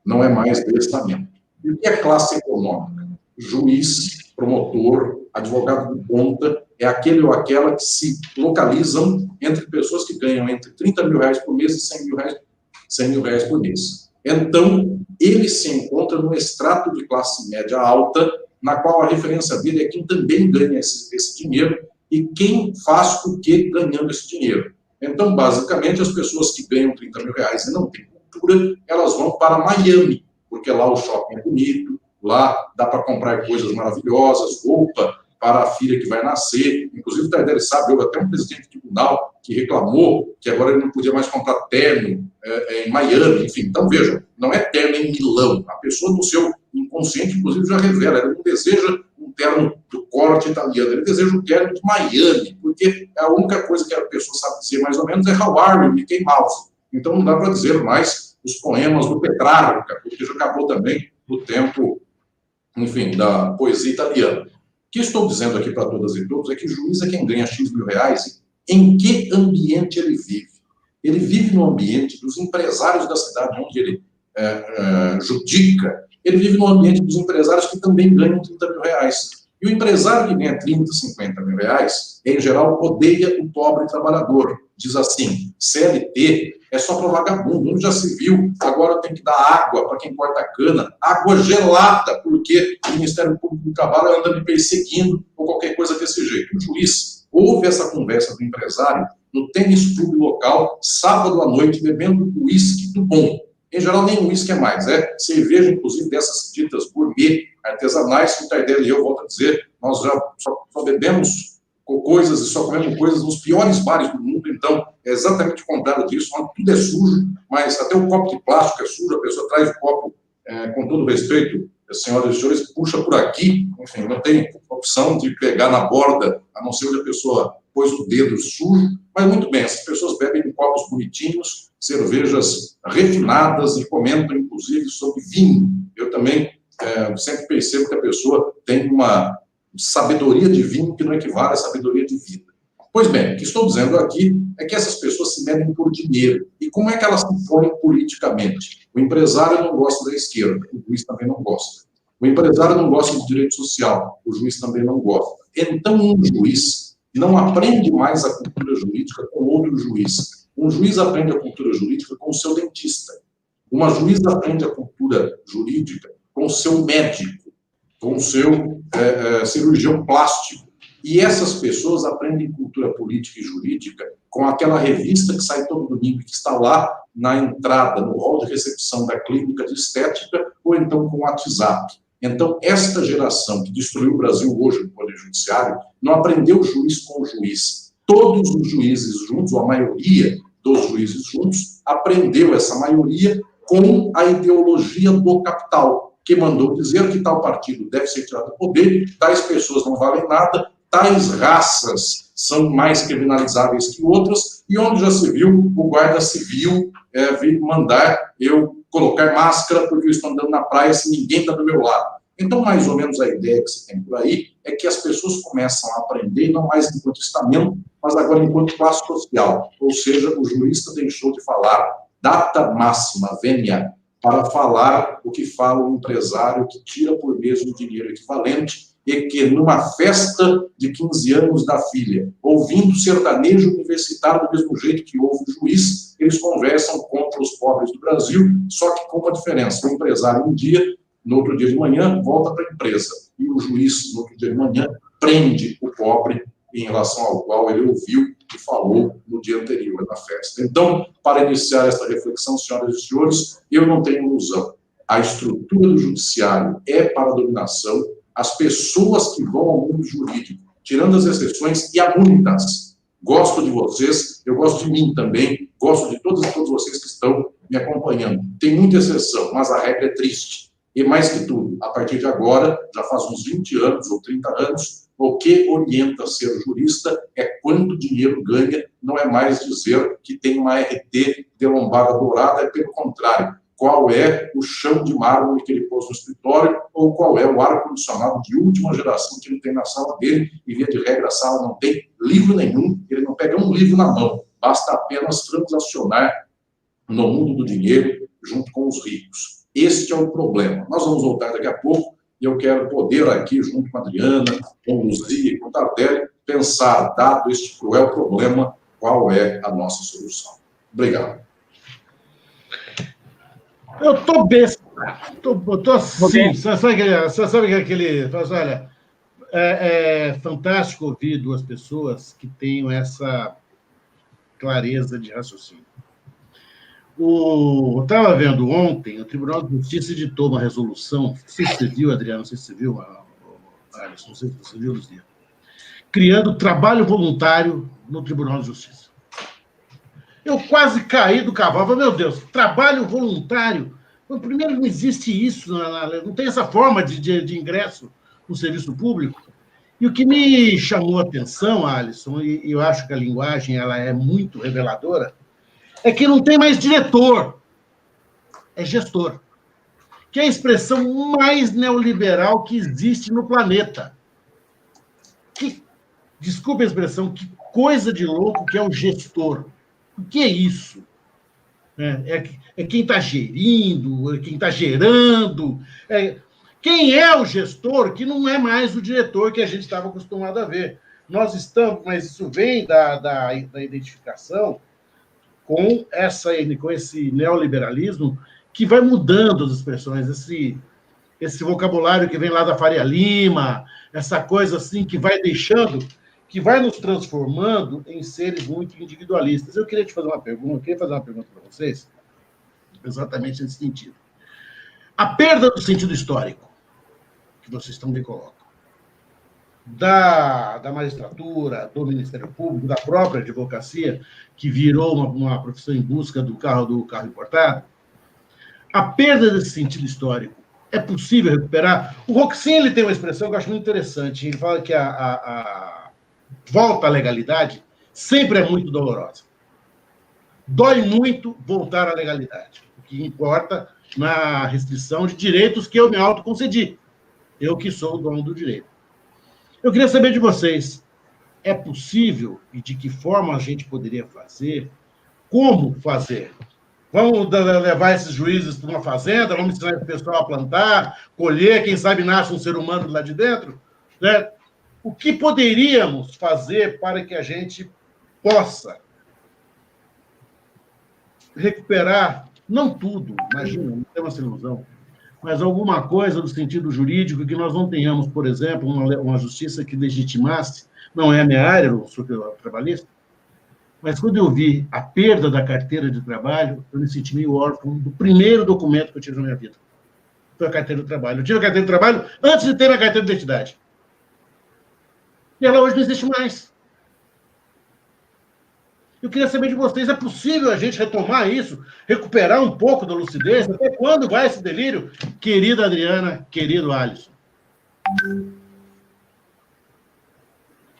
não é mais de estamento. E o que é classe econômica? Juiz, promotor, advogado de conta, é aquele ou aquela que se localizam entre pessoas que ganham entre 30 mil reais por mês e 100 mil reais por mês. Então, ele se encontra no extrato de classe média alta, na qual a referência dele é quem também ganha esse dinheiro e quem faz o que ganhando esse dinheiro. Então, basicamente, as pessoas que ganham 30 mil reais e não têm cultura, elas vão para Miami, porque lá o shopping é bonito, lá dá para comprar coisas maravilhosas, roupa para a filha que vai nascer. Inclusive, o Tardelli sabe, houve até um presidente do tribunal que reclamou que agora ele não podia mais comprar terno em Miami, enfim. Então, vejam, não é terno em Milão. A pessoa no seu inconsciente, inclusive, já revela, ela não deseja um terno do corte italiano, ele deseja um terno de Miami, porque a única coisa que a pessoa sabe dizer mais ou menos é How are you, Mickey Mouse. Então, não dá para dizer mais os poemas do Petrarca, porque já acabou também o tempo, enfim, da poesia italiana. O que estou dizendo aqui para todas e todos é que juiz é quem ganha X mil reais. Em que ambiente ele vive? Ele vive no ambiente dos empresários da cidade onde ele judica. Ele vive no ambiente dos empresários que também ganham 30 mil reais. E o empresário que ganha 30, 50 mil reais, em geral, odeia o pobre trabalhador. Diz assim, CLT é só para vagabundo, onde já se viu, agora tem que dar água para quem corta cana, água gelada, porque o Ministério Público do Trabalho anda me perseguindo ou qualquer coisa desse jeito. O juiz ouve essa conversa do empresário no tênis clube local, sábado à noite, bebendo uísque do bom. Em geral, nem uísque é mais, cerveja, inclusive, dessas ditas gourmet, artesanais, que o Tardelli e eu, volto a dizer, nós já só bebemos coisas e só comemos coisas nos piores bares do mundo, então é exatamente o contrário disso, onde tudo é sujo, mas até o copo de plástico é sujo, a pessoa traz o copo, com todo respeito, senhoras e senhores, puxa por aqui, enfim, não tem opção de pegar na borda, a não ser onde a pessoa pôs o dedo sujo, mas muito bem, essas pessoas bebem em copos bonitinhos, cervejas refinadas e comentam, inclusive, sobre vinho. Eu também sempre percebo que a pessoa tem uma sabedoria de vinho que não equivale à sabedoria de vida. Pois bem, o que estou dizendo aqui é que essas pessoas se medem por dinheiro. E como é que elas se põem politicamente? O empresário não gosta da esquerda, o juiz também não gosta. O empresário não gosta de direito social, o juiz também não gosta. Então, um juiz não aprende mais a cultura jurídica com outro juiz. Um juiz aprende a cultura jurídica com o seu dentista. Uma juíza aprende a cultura jurídica com o seu médico, com o seu cirurgião plástico. E essas pessoas aprendem cultura política e jurídica com aquela revista que sai todo domingo, que está lá na entrada, no hall de recepção da clínica de estética, ou então com o WhatsApp. Então, esta geração que destruiu o Brasil hoje no Poder Judiciário, não aprendeu juiz com juiz. Todos os juízes juntos, ou a maioria dos juízes juntos, aprendeu essa maioria com a ideologia do capital, que mandou dizer que tal partido deve ser tirado do poder, tais pessoas não valem nada, tais raças são mais criminalizáveis que outras, e onde já se viu o guarda civil vir mandar eu colocar máscara porque eu estou andando na praia se ninguém está do meu lado. Então, mais ou menos a ideia que se tem por aí é que as pessoas começam a aprender, não mais enquanto estamento, mas agora enquanto classe social. Ou seja, o jurista deixou de falar data máxima venia para falar o que fala o empresário que tira por mês um dinheiro equivalente e que numa festa de 15 anos da filha, ouvindo sertanejo universitário do mesmo jeito que ouve o juiz, eles conversam contra os pobres do Brasil, só que com uma diferença. O empresário um dia, no outro dia de manhã, volta para a empresa. E o juiz, no outro dia de manhã, prende o pobre em relação ao qual ele ouviu e falou no dia anterior da festa. Então, para iniciar esta reflexão, senhoras e senhores, eu não tenho ilusão. A estrutura do judiciário é para a dominação. As pessoas que vão ao mundo jurídico, tirando as exceções, e há muitas. Gosto de vocês, eu gosto de mim também, gosto de todos e todos vocês que estão me acompanhando. Tem muita exceção, mas a regra é triste. E mais que tudo, a partir de agora, já faz uns 20 anos ou 30 anos, o que orienta ser jurista é quanto dinheiro ganha, não é mais dizer que tem uma RT de lombada dourada, é pelo contrário. Qual é o chão de mármore que ele pôs no escritório, ou qual é o ar-condicionado de última geração que ele tem na sala dele, e via de regra a sala não tem livro nenhum, ele não pega um livro na mão, basta apenas transacionar no mundo do dinheiro junto com os ricos. Este é o problema. Nós vamos voltar daqui a pouco, e eu quero poder aqui, junto com a Adriana, com Luzia e com o Tardelli, pensar, dado este cruel problema, qual é a nossa solução. Obrigado. Eu tô besta. Eu tô assim. Você sabe aquele... Olha, é fantástico ouvir duas pessoas que tenham essa clareza de raciocínio. Eu estava vendo ontem, o Tribunal de Justiça editou uma resolução, não sei se você viu, Adriano, não sei se você viu, Alisson, não sei se você viu, Luzia, criando trabalho voluntário no Tribunal de Justiça. Eu quase caí do cavalo, falei, meu Deus, trabalho voluntário? Primeiro, não existe isso, não tem essa forma de ingresso no serviço público. E o que me chamou a atenção, Alisson, e eu acho que a linguagem ela é muito reveladora, é que não tem mais diretor, é gestor, que é a expressão mais neoliberal que existe no planeta. Desculpe a expressão, que coisa de louco que é o gestor. O que é isso? É quem está gerindo, é quem está gerando. Quem é o gestor que não é mais o diretor que a gente estava acostumado a ver. Nós estamos, mas isso vem da identificação com esse neoliberalismo que vai mudando as expressões, esse vocabulário que vem lá da Faria Lima, essa coisa assim que vai deixando, que vai nos transformando em seres muito individualistas. Eu queria fazer uma pergunta para vocês, exatamente nesse sentido. A perda do sentido histórico, que vocês também colocam, da magistratura, do Ministério Público, da própria advocacia, que virou uma profissão em busca do carro importado, a perda desse sentido histórico é possível recuperar? O Roxin ele tem uma expressão que eu acho muito interessante. Ele fala que a volta à legalidade sempre é muito dolorosa. Dói muito voltar à legalidade. O que importa na restrição de direitos que eu me autoconcedi. Eu que sou o dono do direito. Eu queria saber de vocês, é possível e de que forma a gente poderia fazer? Como fazer? Vamos levar esses juízes para uma fazenda, vamos ensinar o pessoal a plantar, colher, quem sabe nasce um ser humano lá de dentro? Né? O que poderíamos fazer para que a gente possa recuperar, não tudo, imagina, não temos essa ilusão, mas alguma coisa no sentido jurídico que nós não tenhamos, por exemplo, uma justiça que legitimasse, não é a minha área, eu sou trabalhista, mas quando eu vi a perda da carteira de trabalho, eu me senti meio órfão do primeiro documento que eu tive na minha vida. Foi a carteira de trabalho. Eu tive a carteira de trabalho antes de ter a carteira de identidade. E ela hoje não existe mais. Eu queria saber de vocês, é possível a gente retomar isso, recuperar um pouco da lucidez? Até quando vai esse delírio? Querida Adriana, querido Alisson.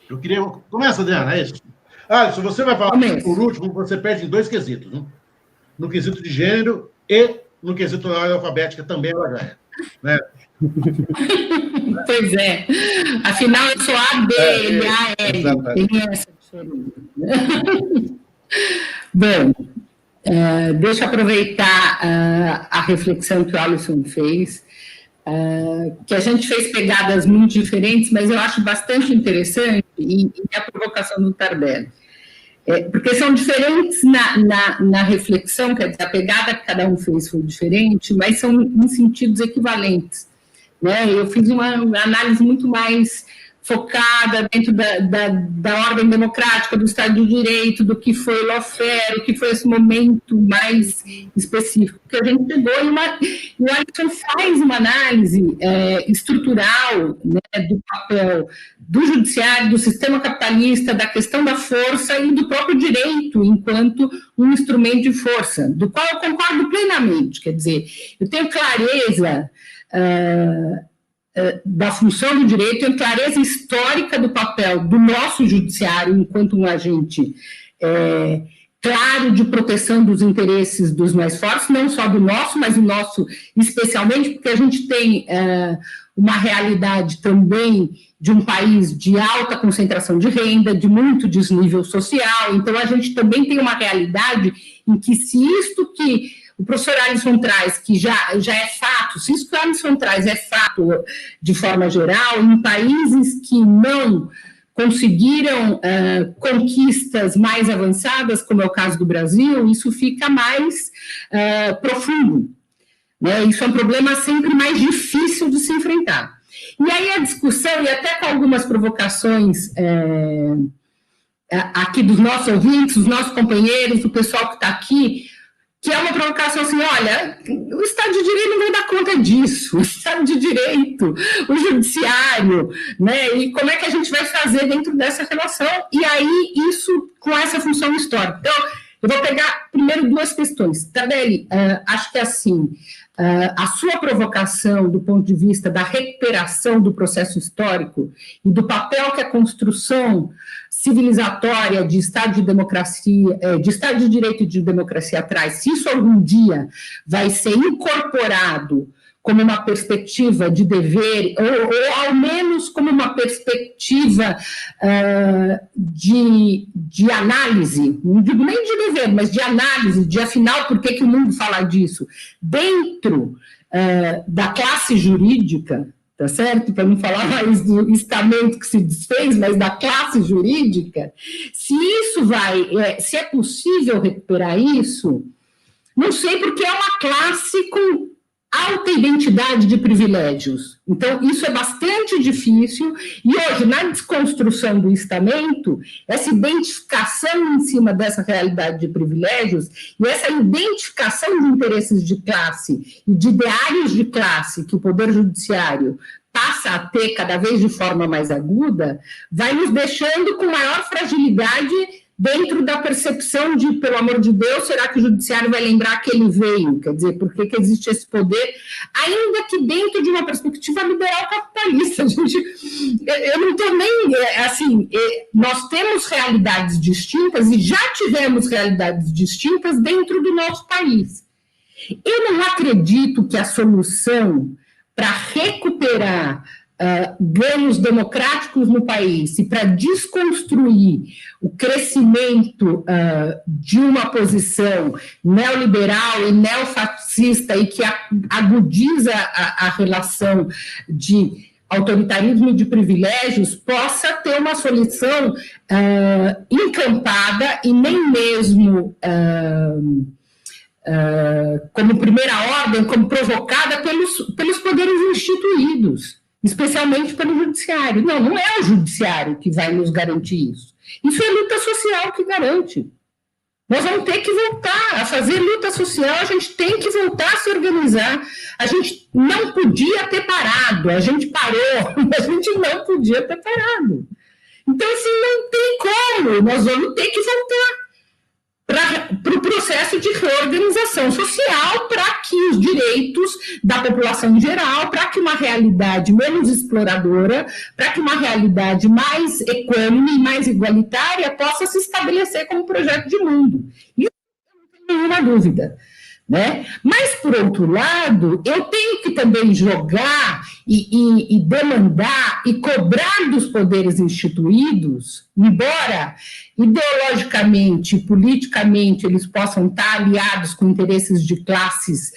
Eu queria... Começa, Adriana, é isso. Alisson, você vai falar por último, você perde em 2 quesitos, né? No quesito de gênero e no quesito da ordem alfabética também ela ganha. Né? Pois é. Afinal, eu sou A, B, L, A, L. Tem essa diferença. Bom, deixa eu aproveitar a reflexão que o Alisson fez, que a gente fez pegadas muito diferentes, mas eu acho bastante interessante, e a provocação do Tardelli. Porque são diferentes na reflexão, quer dizer, a pegada que cada um fez foi diferente, mas são em sentidos equivalentes. Né? Eu fiz uma análise muito mais focada dentro da ordem democrática, do Estado de Direito, do que foi o lawfare, o que foi esse momento mais específico, que a gente pegou e o Alisson faz uma análise estrutural, né, do papel do judiciário, do sistema capitalista, da questão da força e do próprio direito enquanto um instrumento de força, do qual eu concordo plenamente, quer dizer, eu tenho clareza da função do direito, tenho clareza histórica do papel do nosso judiciário enquanto um agente claro de proteção dos interesses dos mais fortes, não só do nosso, mas o nosso especialmente, porque a gente tem uma realidade também de um país de alta concentração de renda, de muito desnível social, então a gente também tem uma realidade em que se isto que o professor Alisson traz, que já é fato, se isso que o Alisson traz é fato de forma geral, em países que não conseguiram conquistas mais avançadas, como é o caso do Brasil, isso fica mais profundo. né? Isso é um problema sempre mais difícil de se enfrentar. E aí a discussão, e até com algumas provocações aqui dos nossos ouvintes, dos nossos companheiros, do pessoal que está aqui, que é uma provocação assim, olha, o Estado de Direito não vai dar conta disso, o Estado de Direito, o Judiciário, né, e como é que a gente vai fazer dentro dessa relação, e aí isso com essa função histórica. Então, eu vou pegar primeiro duas questões. Tardelli, acho que assim, a sua provocação do ponto de vista da recuperação do processo histórico e do papel que a construção civilizatória de Estado de democracia, de Estado de Direito e de democracia traz, se isso algum dia vai ser incorporado como uma perspectiva de dever, ou ao menos como uma perspectiva de análise, não digo nem de dever, mas de análise, de afinal, por que o mundo fala disso, dentro da classe jurídica, tá certo? Para não falar mais do estamento que se desfez, mas da classe jurídica, se isso se é possível recuperar isso, não sei, porque é uma classe com alta identidade de privilégios. Então, isso é bastante difícil, e hoje, na desconstrução do estamento, essa identificação em cima dessa realidade de privilégios, e essa identificação de interesses de classe e de ideários de classe que o Poder Judiciário passa a ter cada vez de forma mais aguda, vai nos deixando com maior fragilidade dentro da percepção de, pelo amor de Deus, será que o Judiciário vai lembrar que ele veio? Quer dizer, por que existe esse poder? Ainda que dentro de uma perspectiva liberal capitalista. Eu não estou nem... Assim, nós temos realidades distintas e já tivemos realidades distintas dentro do nosso país. Eu não acredito que a solução para recuperar ganhos democráticos no país e para desconstruir o crescimento de uma posição neoliberal e neofascista e que agudiza a relação de autoritarismo e de privilégios, possa ter uma solução encampada e nem mesmo como primeira ordem, como provocada pelos poderes instituídos, especialmente pelo judiciário. Não é o judiciário que vai nos garantir isso. Isso é luta social que garante. Nós vamos ter que voltar a fazer luta social, a gente tem que voltar a se organizar. A gente não podia ter parado, a gente parou, mas a gente não podia ter parado. Então, assim, não tem como, nós vamos ter que voltar para o processo de reorganização social, para que os direitos da população em geral, para que uma realidade menos exploradora, para que uma realidade mais equânime e mais igualitária possa se estabelecer como projeto de mundo. Isso eu não tenho nenhuma dúvida, né? Mas, por outro lado, eu tenho que também jogar e demandar e cobrar dos poderes instituídos, embora ideologicamente, politicamente, eles possam estar aliados com interesses de classes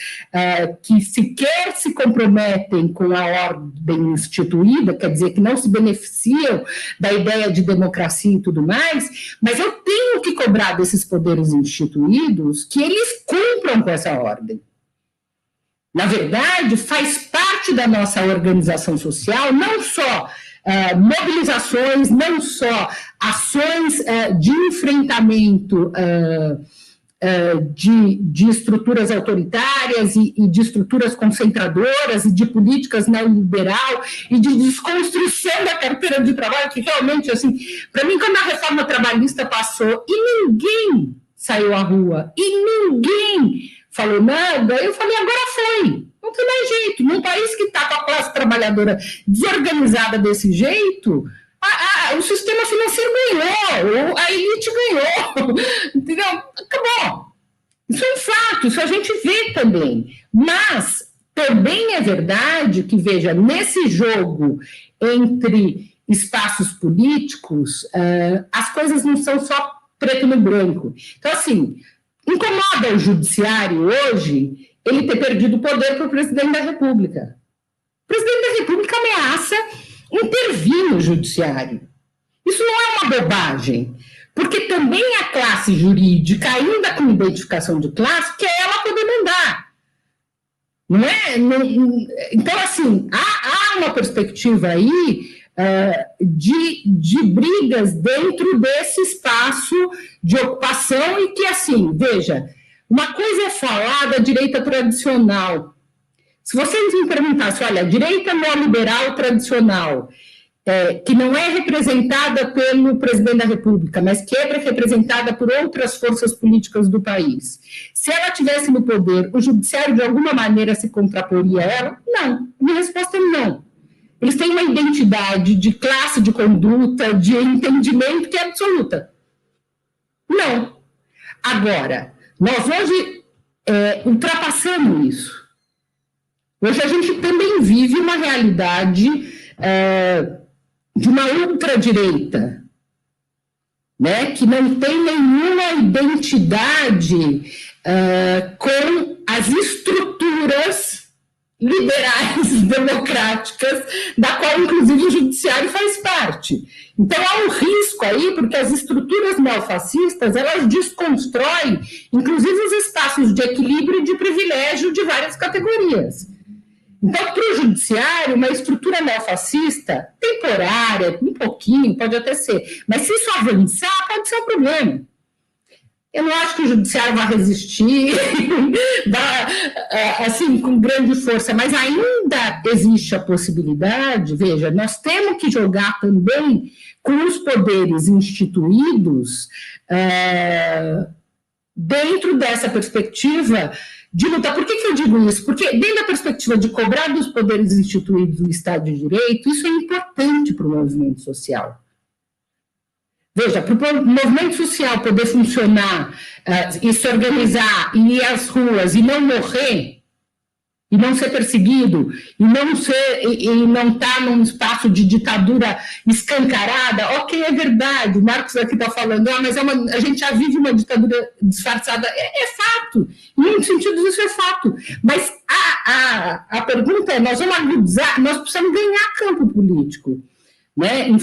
que sequer se comprometem com a ordem instituída, quer dizer, que não se beneficiam da ideia de democracia e tudo mais, mas eu tenho que cobrar desses poderes instituídos que eles cumpram com essa ordem. Na verdade, faz parte da nossa organização social, não só mobilizações, não só ações de enfrentamento de estruturas autoritárias e de estruturas concentradoras e de políticas neoliberal e de desconstrução da carteira de trabalho, que realmente, assim, para mim, quando a reforma trabalhista passou e ninguém saiu à rua e ninguém falou nada, eu falei, agora foi. Não tem mais jeito. Num país que está com a classe trabalhadora desorganizada desse jeito, o sistema financeiro ganhou, a elite ganhou, entendeu? Acabou. Isso é um fato, isso a gente vê também. Mas também é verdade que, veja, nesse jogo entre espaços políticos, as coisas não são só preto no branco. Então, assim, incomoda o judiciário hoje ele ter perdido o poder para o presidente da República. O presidente da República ameaça intervir no judiciário. Isso não é uma bobagem, porque também a classe jurídica, ainda com identificação de classe, quer ela poder mandar. Não é? Então, assim, há uma perspectiva aí de brigas dentro desse espaço de ocupação e que, assim, veja, uma coisa é falar da direita tradicional. Se vocês me perguntassem, olha, a direita neoliberal tradicional, que não é representada pelo presidente da República, mas que é representada por outras forças políticas do país, se ela estivesse no poder, o judiciário de alguma maneira se contraporia a ela? Não. Minha resposta é não. Eles têm uma identidade de classe de conduta, de entendimento que é absoluta. Não. Agora, nós hoje ultrapassamos isso. Hoje a gente também vive uma realidade de uma ultradireita, né, que não tem nenhuma identidade com as estruturas liberais democráticas, da qual, inclusive, o judiciário faz parte. Então, há um risco aí, porque as estruturas neofascistas, elas desconstroem, inclusive, os espaços de equilíbrio e de privilégio de várias categorias. Então, para o judiciário, uma estrutura neofascista, temporária, um pouquinho, pode até ser, mas se isso avançar, pode ser um problema. Eu não acho que o judiciário vai resistir, assim, com grande força, mas ainda existe a possibilidade, veja, nós temos que jogar também com os poderes instituídos dentro dessa perspectiva de lutar. Por que eu digo isso? Porque dentro da perspectiva de cobrar dos poderes instituídos do Estado de Direito, isso é importante para o movimento social. Veja, para o movimento social poder funcionar e se organizar, e ir às ruas e não morrer, e não ser perseguido, e não estar num espaço de ditadura escancarada, ok, é verdade, o Marcos aqui está falando, mas a gente já vive uma ditadura disfarçada, é fato, em muitos sentidos isso é fato, mas a pergunta é, nós vamos agudizar, nós precisamos ganhar campo político, né, em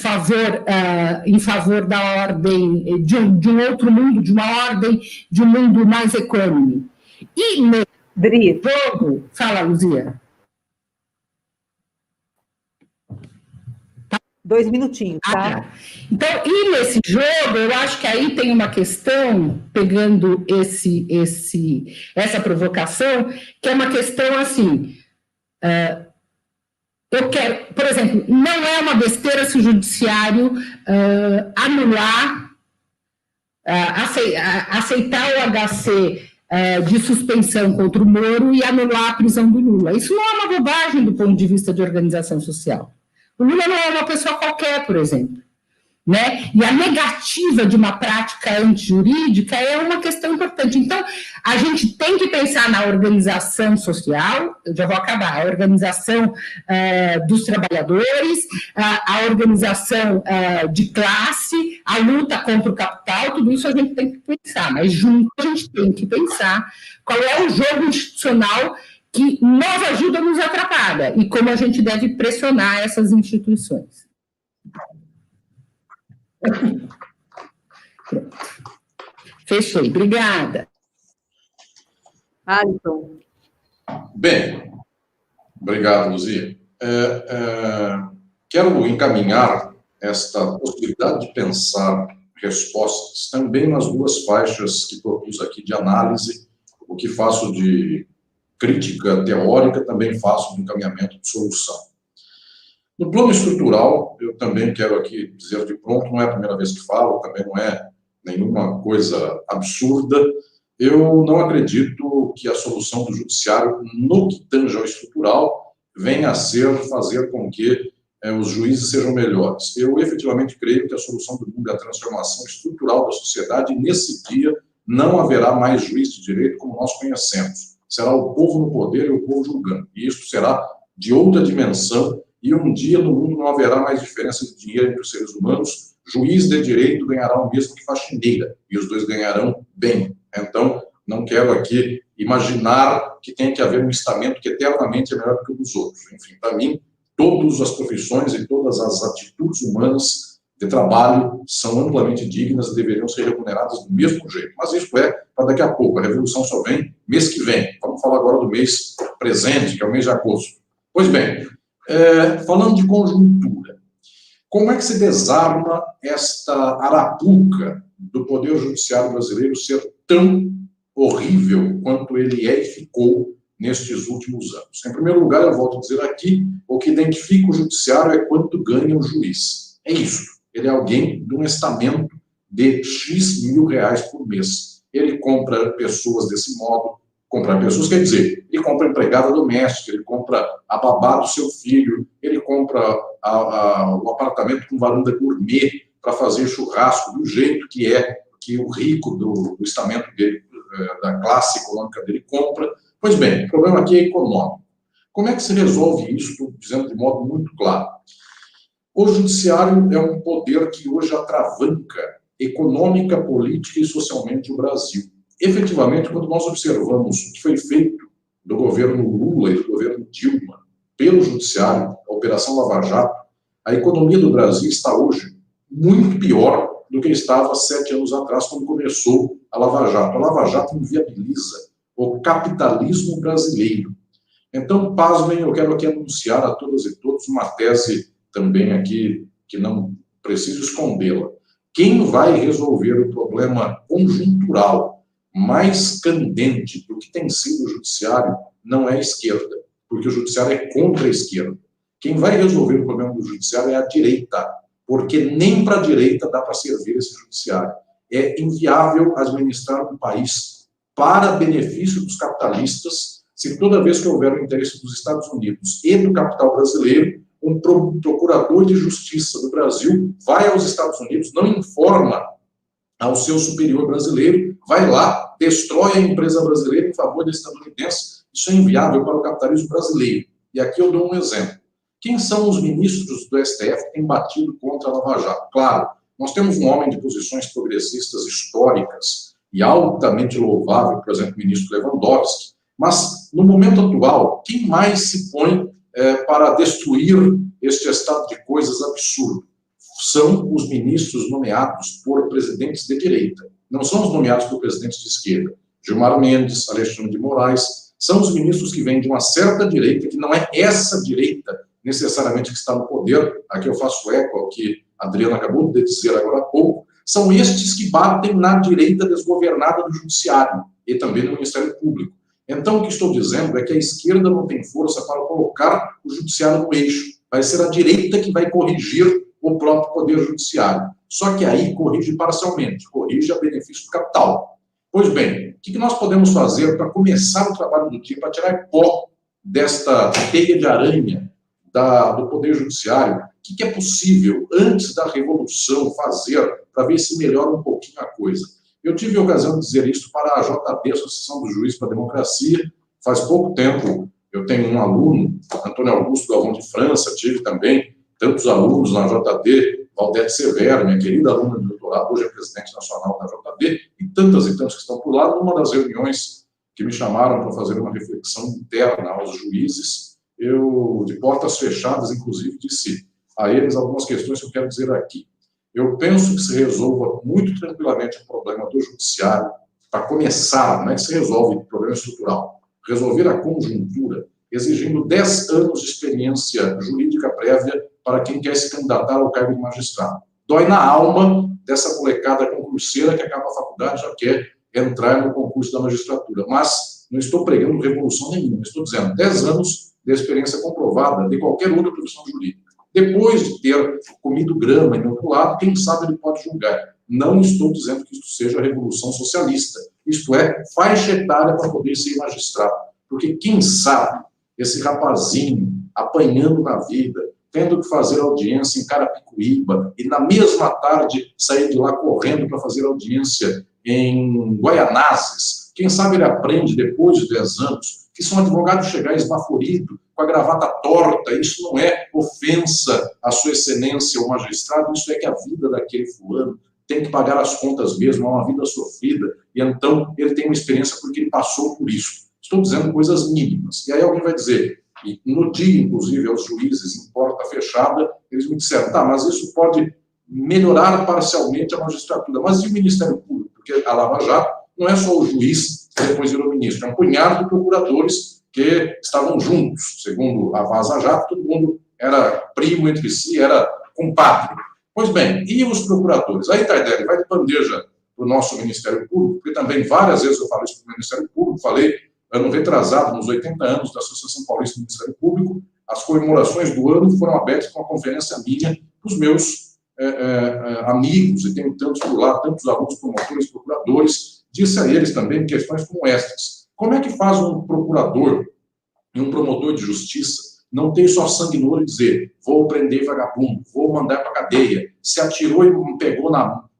favor da ordem, de um outro mundo, de uma ordem, de um mundo mais econômico. E no jogo... Fala, Luzia. 2 minutinhos, tá? Então, e nesse jogo, eu acho que aí tem uma questão, pegando essa provocação, que é uma questão assim... eu quero, por exemplo, não é uma besteira se o judiciário anular, aceitar o HC de suspensão contra o Moro e anular a prisão do Lula. Isso não é uma bobagem do ponto de vista de organização social. O Lula não é uma pessoa qualquer, por exemplo. Né? E a negativa de uma prática antijurídica é uma questão importante. Então, a gente tem que pensar na organização social, eu já vou acabar, a organização dos trabalhadores, a organização de classe, a luta contra o capital, tudo isso a gente tem que pensar, mas junto a gente tem que pensar qual é o jogo institucional que nos ajuda, nos atrapalha, e como a gente deve pressionar essas instituições. Fechei, obrigada. Alisson. Bem, obrigado, Luzia. Quero encaminhar esta possibilidade de pensar respostas também nas duas faixas que propus aqui de análise, o que faço de crítica teórica, também faço de encaminhamento de solução. No plano estrutural, eu também quero aqui dizer de pronto, não é a primeira vez que falo, também não é nenhuma coisa absurda, eu não acredito que a solução do judiciário, no que tange ao estrutural, venha a ser fazer com que os juízes sejam melhores. Eu efetivamente creio que a solução do mundo é a transformação estrutural da sociedade, e nesse dia não haverá mais juiz de direito como nós conhecemos. Será o povo no poder e o povo julgando, e isso será de outra dimensão. E um dia no mundo não haverá mais diferença de dinheiro entre os seres humanos, juiz de direito ganhará o mesmo que faxineira, e os dois ganharão bem. Então, não quero aqui imaginar que tem que haver um estamento que eternamente é melhor do que o dos outros. Enfim, para mim, todas as profissões e todas as atitudes humanas de trabalho são amplamente dignas e deveriam ser remuneradas do mesmo jeito. Mas isso é para daqui a pouco. A revolução só vem mês que vem. Vamos falar agora do mês presente, que é o mês de agosto. Pois bem, falando de conjuntura, como é que se desarma esta arapuca do Poder Judiciário brasileiro ser tão horrível quanto ele é e ficou nestes últimos anos? Em primeiro lugar, eu volto a dizer aqui, o que identifica o judiciário é quanto ganha o juiz. É isso. Ele é alguém de um estamento de X mil reais por mês. Ele compra pessoas desse modo. Comprar pessoas quer dizer, ele compra empregada doméstica, ele compra a babá do seu filho, ele compra o apartamento com varanda gourmet para fazer churrasco do jeito que o rico do estamento dele, da classe econômica dele, compra. Pois bem, o problema aqui é econômico. Como é que se resolve isso? Estou dizendo de modo muito claro. O judiciário é um poder que hoje atravanca econômica, política e socialmente o Brasil. Efetivamente, quando nós observamos o que foi feito do governo Lula e do governo Dilma pelo judiciário, a Operação Lava Jato, a economia do Brasil está hoje muito pior do que estava 7 anos atrás, quando começou a Lava Jato. A Lava Jato inviabiliza o capitalismo brasileiro. Então, pasmem, eu quero aqui anunciar a todas e todos uma tese também aqui, que não preciso escondê-la. Quem vai resolver o problema conjuntural mais candente do que tem sido o judiciário não é a esquerda, porque o judiciário é contra a esquerda. Quem vai resolver o problema do judiciário é a direita, porque nem para a direita dá para servir esse judiciário. É inviável administrar um país para benefício dos capitalistas se toda vez que houver o interesse dos Estados Unidos e do capital brasileiro, um procurador de justiça do Brasil vai aos Estados Unidos, não informa ao seu superior brasileiro, vai lá, destrói a empresa brasileira em favor da estadunidense. Isso é inviável para o capitalismo brasileiro. E aqui eu dou um exemplo. Quem são os ministros do STF que têm batido contra a Lava Jato? Claro, nós temos um homem de posições progressistas históricas e altamente louvável, por exemplo, o ministro Lewandowski, mas no momento atual, quem mais se põe para destruir este estado de coisas absurdo? São os ministros nomeados por presidentes de direita. Não são os nomeados por presidentes de esquerda. Gilmar Mendes, Alexandre de Moraes, são os ministros que vêm de uma certa direita, que não é essa direita necessariamente que está no poder. Aqui eu faço eco ao que a Adriana acabou de dizer agora há pouco. São estes que batem na direita desgovernada do judiciário e também do Ministério Público. Então, o que estou dizendo é que a esquerda não tem força para colocar o judiciário no eixo. Vai ser a direita que vai corrigir o próprio poder judiciário. Só que aí corrige parcialmente, corrige a benefício do capital. Pois bem, o que nós podemos fazer para começar o trabalho do dia, para tirar pó desta teia de aranha do poder judiciário? O que é possível, antes da revolução, fazer para ver se melhora um pouquinho a coisa? Eu tive a ocasião de dizer isso para a JB, Associação dos Juízes para a Democracia, faz pouco tempo. Eu tenho um aluno, Antônio Augusto Galvão de França, tive também tantos alunos na JD, Valdete Severo, minha querida aluna de doutorado, hoje é presidente nacional da JD, e tantos que estão por lá. Numa das reuniões que me chamaram para fazer uma reflexão interna aos juízes, eu, de portas fechadas, inclusive, disse a eles algumas questões que eu quero dizer aqui. Eu penso que se resolva muito tranquilamente o problema do judiciário, para começar, não é que se resolve o problema estrutural, resolver a conjuntura, exigindo 10 anos de experiência jurídica prévia para quem quer se candidatar ao cargo de magistrado. Dói na alma dessa molecada concurseira que acaba a faculdade e já quer entrar no concurso da magistratura. Mas não estou pregando revolução nenhuma, estou dizendo 10 anos de experiência comprovada de qualquer outra profissão jurídica. Depois de ter comido grama em outro lado, quem sabe ele pode julgar. Não estou dizendo que isso seja revolução socialista. Isto é, faixa etária para poder ser magistrado. Porque quem sabe esse rapazinho apanhando na vida, tendo que fazer audiência em Carapicuíba e na mesma tarde sair de lá correndo para fazer audiência em Guaianazes, quem sabe ele aprende depois de 10 anos que se um advogado chegar esbaforido, com a gravata torta, isso não é ofensa à sua excelência, o magistrado, isso é que a vida daquele fulano tem que pagar as contas mesmo, é uma vida sofrida, e então ele tem uma experiência porque ele passou por isso. Estou dizendo coisas mínimas. E aí alguém vai dizer, e no dia, inclusive, aos juízes em porta fechada, eles me disseram, tá, mas isso pode melhorar parcialmente a magistratura. Mas e o Ministério Público? Porque a Lava Jato não é só o juiz que depois virou ministro, é um punhado de procuradores que estavam juntos. Segundo a Vaza Jato, todo mundo era primo entre si, era compadre. Pois bem, e os procuradores? Aí, Tardelli, vai de bandeja para o nosso Ministério Público, porque também várias vezes eu falei isso para o Ministério Público, falei, ano retrasado, nos 80 anos da Associação Paulista do Ministério Público, as comemorações do ano foram abertas com uma conferência minha para os meus amigos, e tenho tantos por lá, tantos alunos, promotores, procuradores, disse a eles também questões como estas. Como é que faz um procurador e um promotor de justiça não ter só sangue no olho e dizer, vou prender vagabundo, vou mandar para cadeia, se atirou e pegou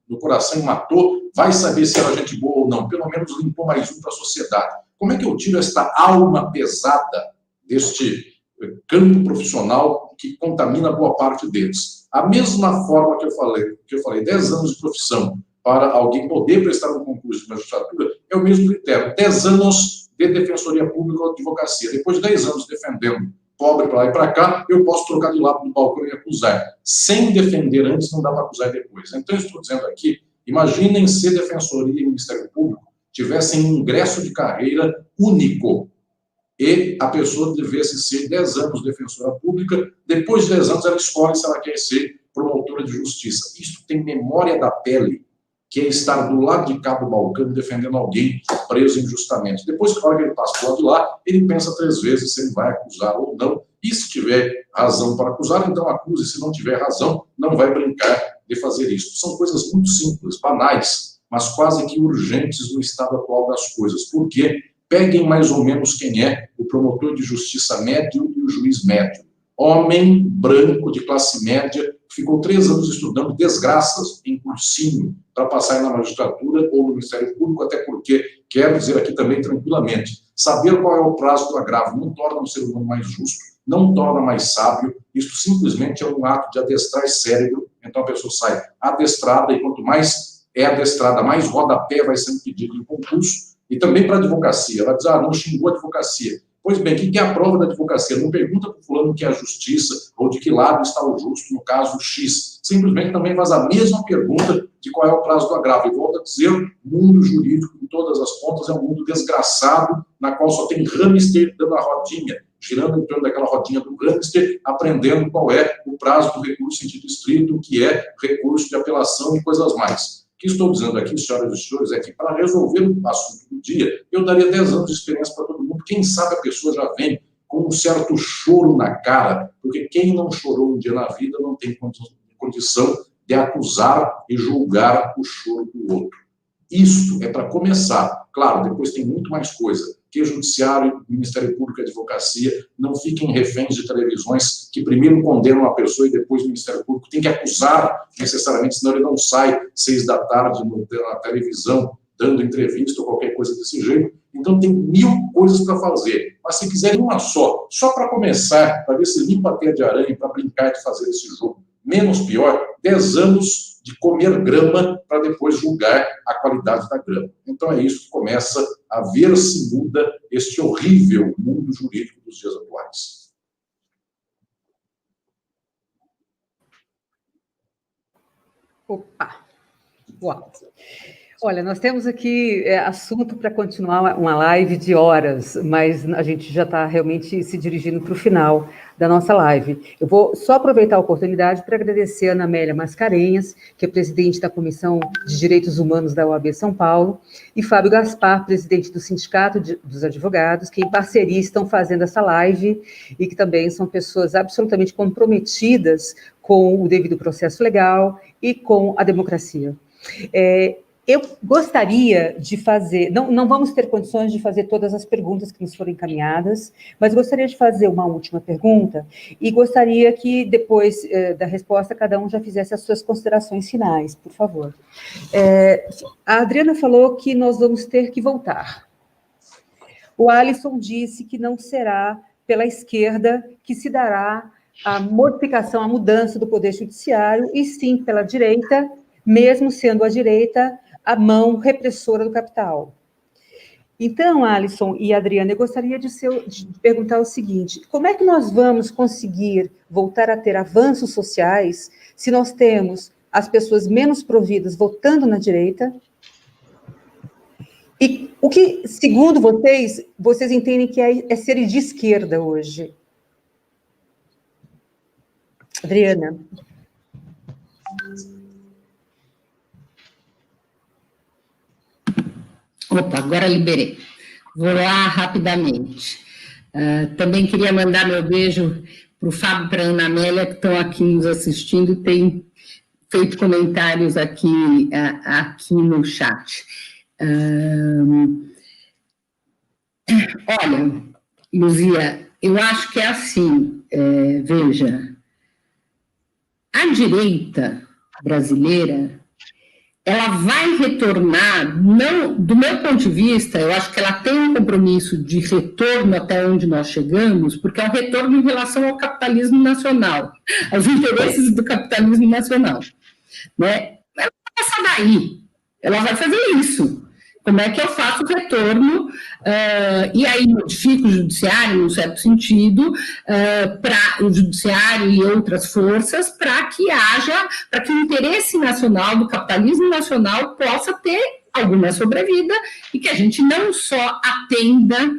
no coração e matou, vai saber se era gente boa ou não, pelo menos limpou mais um para a sociedade. Como é que eu tiro esta alma pesada deste campo profissional que contamina boa parte deles? A mesma forma que eu falei 10 anos de profissão para alguém poder prestar um concurso de magistratura, é o mesmo critério, 10 anos de defensoria pública ou advocacia. Depois de 10 anos defendendo pobre para lá e para cá, eu posso trocar de lado do balcão e acusar. Sem defender antes, não dá para acusar depois. Então, eu estou dizendo aqui, imaginem se defensoria e Ministério Público tivessem um ingresso de carreira único e a pessoa devesse ser 10 anos defensora pública, depois de 10 anos ela escolhe se ela quer ser promotora de justiça. Isso tem memória da pele, que é estar do lado de cá do balcão defendendo alguém preso injustamente. Depois, na hora que ele passa do lado de lá, ele pensa 3 vezes se ele vai acusar ou não, e se tiver razão para acusar, então acuse, se não tiver razão, não vai brincar de fazer isso. São coisas muito simples, banais, mas quase que urgentes no estado atual das coisas. Por quê? Peguem mais ou menos quem é o promotor de justiça médio e o juiz médio. Homem branco de classe média, ficou 3 anos estudando desgraças em cursinho para passar na magistratura ou no Ministério Público, até porque, quero dizer aqui também tranquilamente, saber qual é o prazo do agravo não torna o ser humano mais justo, não torna mais sábio, isso simplesmente é um ato de adestrar cérebro, então a pessoa sai adestrada, e quanto mais é adestrada, mais rodapé vai sendo pedido em concurso, e também para a advocacia, ela diz, não xingou a advocacia. Pois bem, o que é a prova da advocacia? Não pergunta para o fulano o que é a justiça, ou de que lado está o justo, no caso X. Simplesmente também faz a mesma pergunta de qual é o prazo do agravo. E volta a dizer, o mundo jurídico, em todas as pontas, é um mundo desgraçado, na qual só tem hamster dando a rodinha, girando em torno daquela rodinha do hamster, aprendendo qual é o prazo do recurso em sentido estrito, o que é recurso de apelação e coisas mais. O que estou dizendo aqui, senhoras e senhores, é que para resolver o assunto do dia, eu daria 10 anos de experiência para todo mundo. Quem sabe a pessoa já vem com um certo choro na cara, porque quem não chorou um dia na vida não tem condição de acusar e julgar o choro do outro. Isto é para começar. Claro, depois tem muito mais coisa. Que Judiciário, Ministério Público e Advocacia não fiquem reféns de televisões que primeiro condenam a pessoa e depois o Ministério Público tem que acusar necessariamente, senão ele não sai 6 da tarde na televisão dando entrevista ou qualquer coisa desse jeito. Então tem 1000 coisas para fazer. Mas se quiserem uma só para começar, para ver se limpa a teia de aranha, para brincar de fazer esse jogo menos pior, 10 anos de comer grama para depois julgar a qualidade da grama. Então é isso que começa a ver se muda este horrível mundo jurídico dos dias atuais. Opa! Uau! Olha, nós temos aqui assunto para continuar uma live de horas, mas a gente já está realmente se dirigindo para o final da nossa live. Eu vou só aproveitar a oportunidade para agradecer a Ana Amélia Mascarenhas, que é presidente da Comissão de Direitos Humanos da OAB São Paulo, e Fábio Gaspar, presidente do Sindicato dos Advogados, que em parceria estão fazendo essa live e que também são pessoas absolutamente comprometidas com o devido processo legal e com a democracia. Eu gostaria de fazer, não vamos ter condições de fazer todas as perguntas que nos foram encaminhadas, mas gostaria de fazer uma última pergunta e gostaria que depois da resposta cada um já fizesse as suas considerações finais, por favor. A Adriana falou que nós vamos ter que voltar. O Alisson disse que não será pela esquerda que se dará a modificação, a mudança do Poder Judiciário, e sim pela direita, mesmo sendo a direita a mão repressora do capital. Então, Alisson e Adriana, eu gostaria de perguntar o seguinte: como é que nós vamos conseguir voltar a ter avanços sociais se nós temos as pessoas menos providas votando na direita. E o que, segundo vocês entendem que é ser de esquerda hoje? Adriana. Opa, agora liberei. Vou lá rapidamente. Também queria mandar meu beijo para o Fábio e para a Ana Amélia, que estão aqui nos assistindo, tem feito comentários aqui no chat. Olha, Luzia, eu acho que é assim, veja, a direita brasileira, ela vai retornar, não, do meu ponto de vista, eu acho que ela tem um compromisso de retorno até onde nós chegamos, porque é um retorno em relação ao capitalismo nacional, aos interesses do capitalismo nacional, né? Ela vai passar daí, ela vai fazer isso. Como é que eu faço o retorno, e aí modifico o judiciário, num certo sentido, para o judiciário e outras forças, para que o interesse nacional, do capitalismo nacional, possa ter alguma sobrevida, e que a gente não só atenda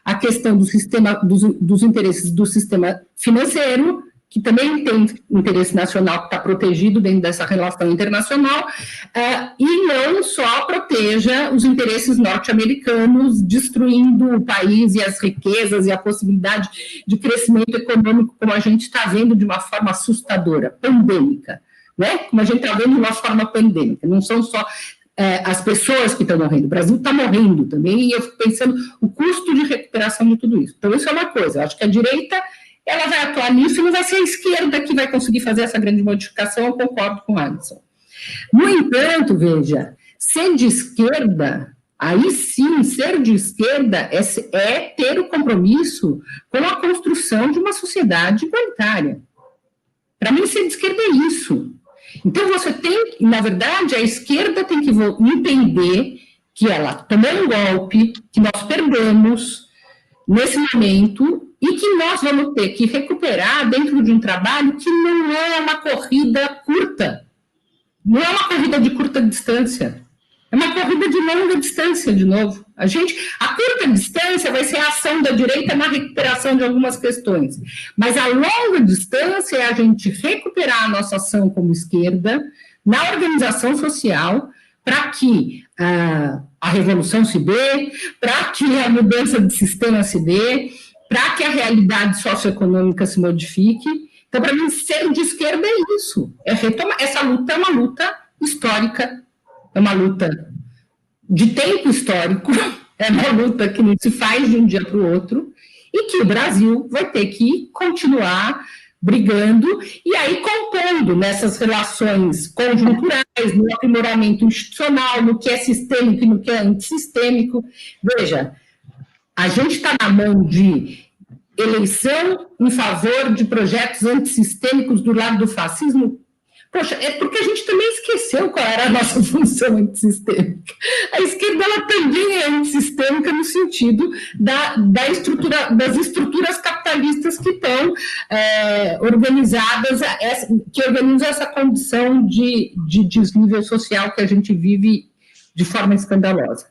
a questão dos interesses do sistema financeiro, que também tem interesse nacional que está protegido dentro dessa relação internacional, e não só proteja os interesses norte-americanos, destruindo o país e as riquezas e a possibilidade de crescimento econômico, como a gente está vendo de uma forma assustadora, pandêmica, né? Como a gente está vendo de uma forma pandêmica, não são só as pessoas que estão morrendo, o Brasil está morrendo também, e eu fico pensando o custo de recuperação de tudo isso. Então, isso é uma coisa, eu acho que a direita ela vai atuar nisso e não vai ser a esquerda que vai conseguir fazer essa grande modificação, eu concordo com o Alisson. No entanto, veja, ser de esquerda, aí sim, ser de esquerda é ter o compromisso com a construção de uma sociedade igualitária. Para mim, ser de esquerda é isso. Então, você tem, na verdade, a esquerda tem que entender que ela tomou um golpe, que nós perdemos nesse momento, e que nós vamos ter que recuperar dentro de um trabalho que não é uma corrida curta, não é uma corrida de curta distância, é uma corrida de longa distância, de novo. A curta distância vai ser a ação da direita na recuperação de algumas questões, mas a longa distância é a gente recuperar a nossa ação como esquerda na organização social, para que a revolução se dê, para que a mudança de sistema se dê, para que a realidade socioeconômica se modifique. Então, para mim, ser de esquerda é isso. Essa luta é uma luta histórica, é uma luta de tempo histórico, é uma luta que não se faz de um dia para o outro, e que o Brasil vai ter que continuar brigando, e aí compondo nessas relações conjunturais, no aprimoramento institucional, no que é sistêmico e no que é antissistêmico. Veja, a gente está na mão de eleição em favor de projetos antissistêmicos do lado do fascismo. Poxa, é porque a gente também esqueceu qual era a nossa função antissistêmica. A esquerda ela também é antissistêmica no sentido das estruturas capitalistas que estão organizadas, que organizam essa condição de desnível social que a gente vive de forma escandalosa.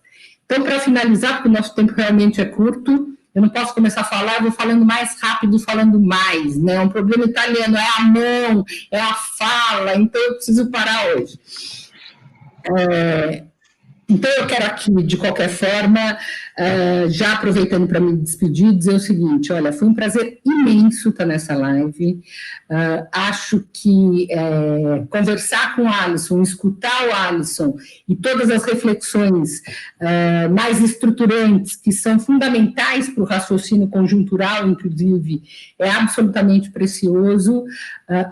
Então, para finalizar, porque o nosso tempo realmente é curto, eu não posso começar a falar, eu vou falando mais rápido, falando mais, né? É um problema italiano, é a mão, é a fala, então eu preciso parar hoje. Então, eu quero aqui, de qualquer forma, já aproveitando para me despedir, dizer o seguinte: olha, foi um prazer imenso estar nessa live. Acho que conversar com o Alisson, escutar o Alisson e todas as reflexões mais estruturantes, que são fundamentais para o raciocínio conjuntural, inclusive, é absolutamente precioso.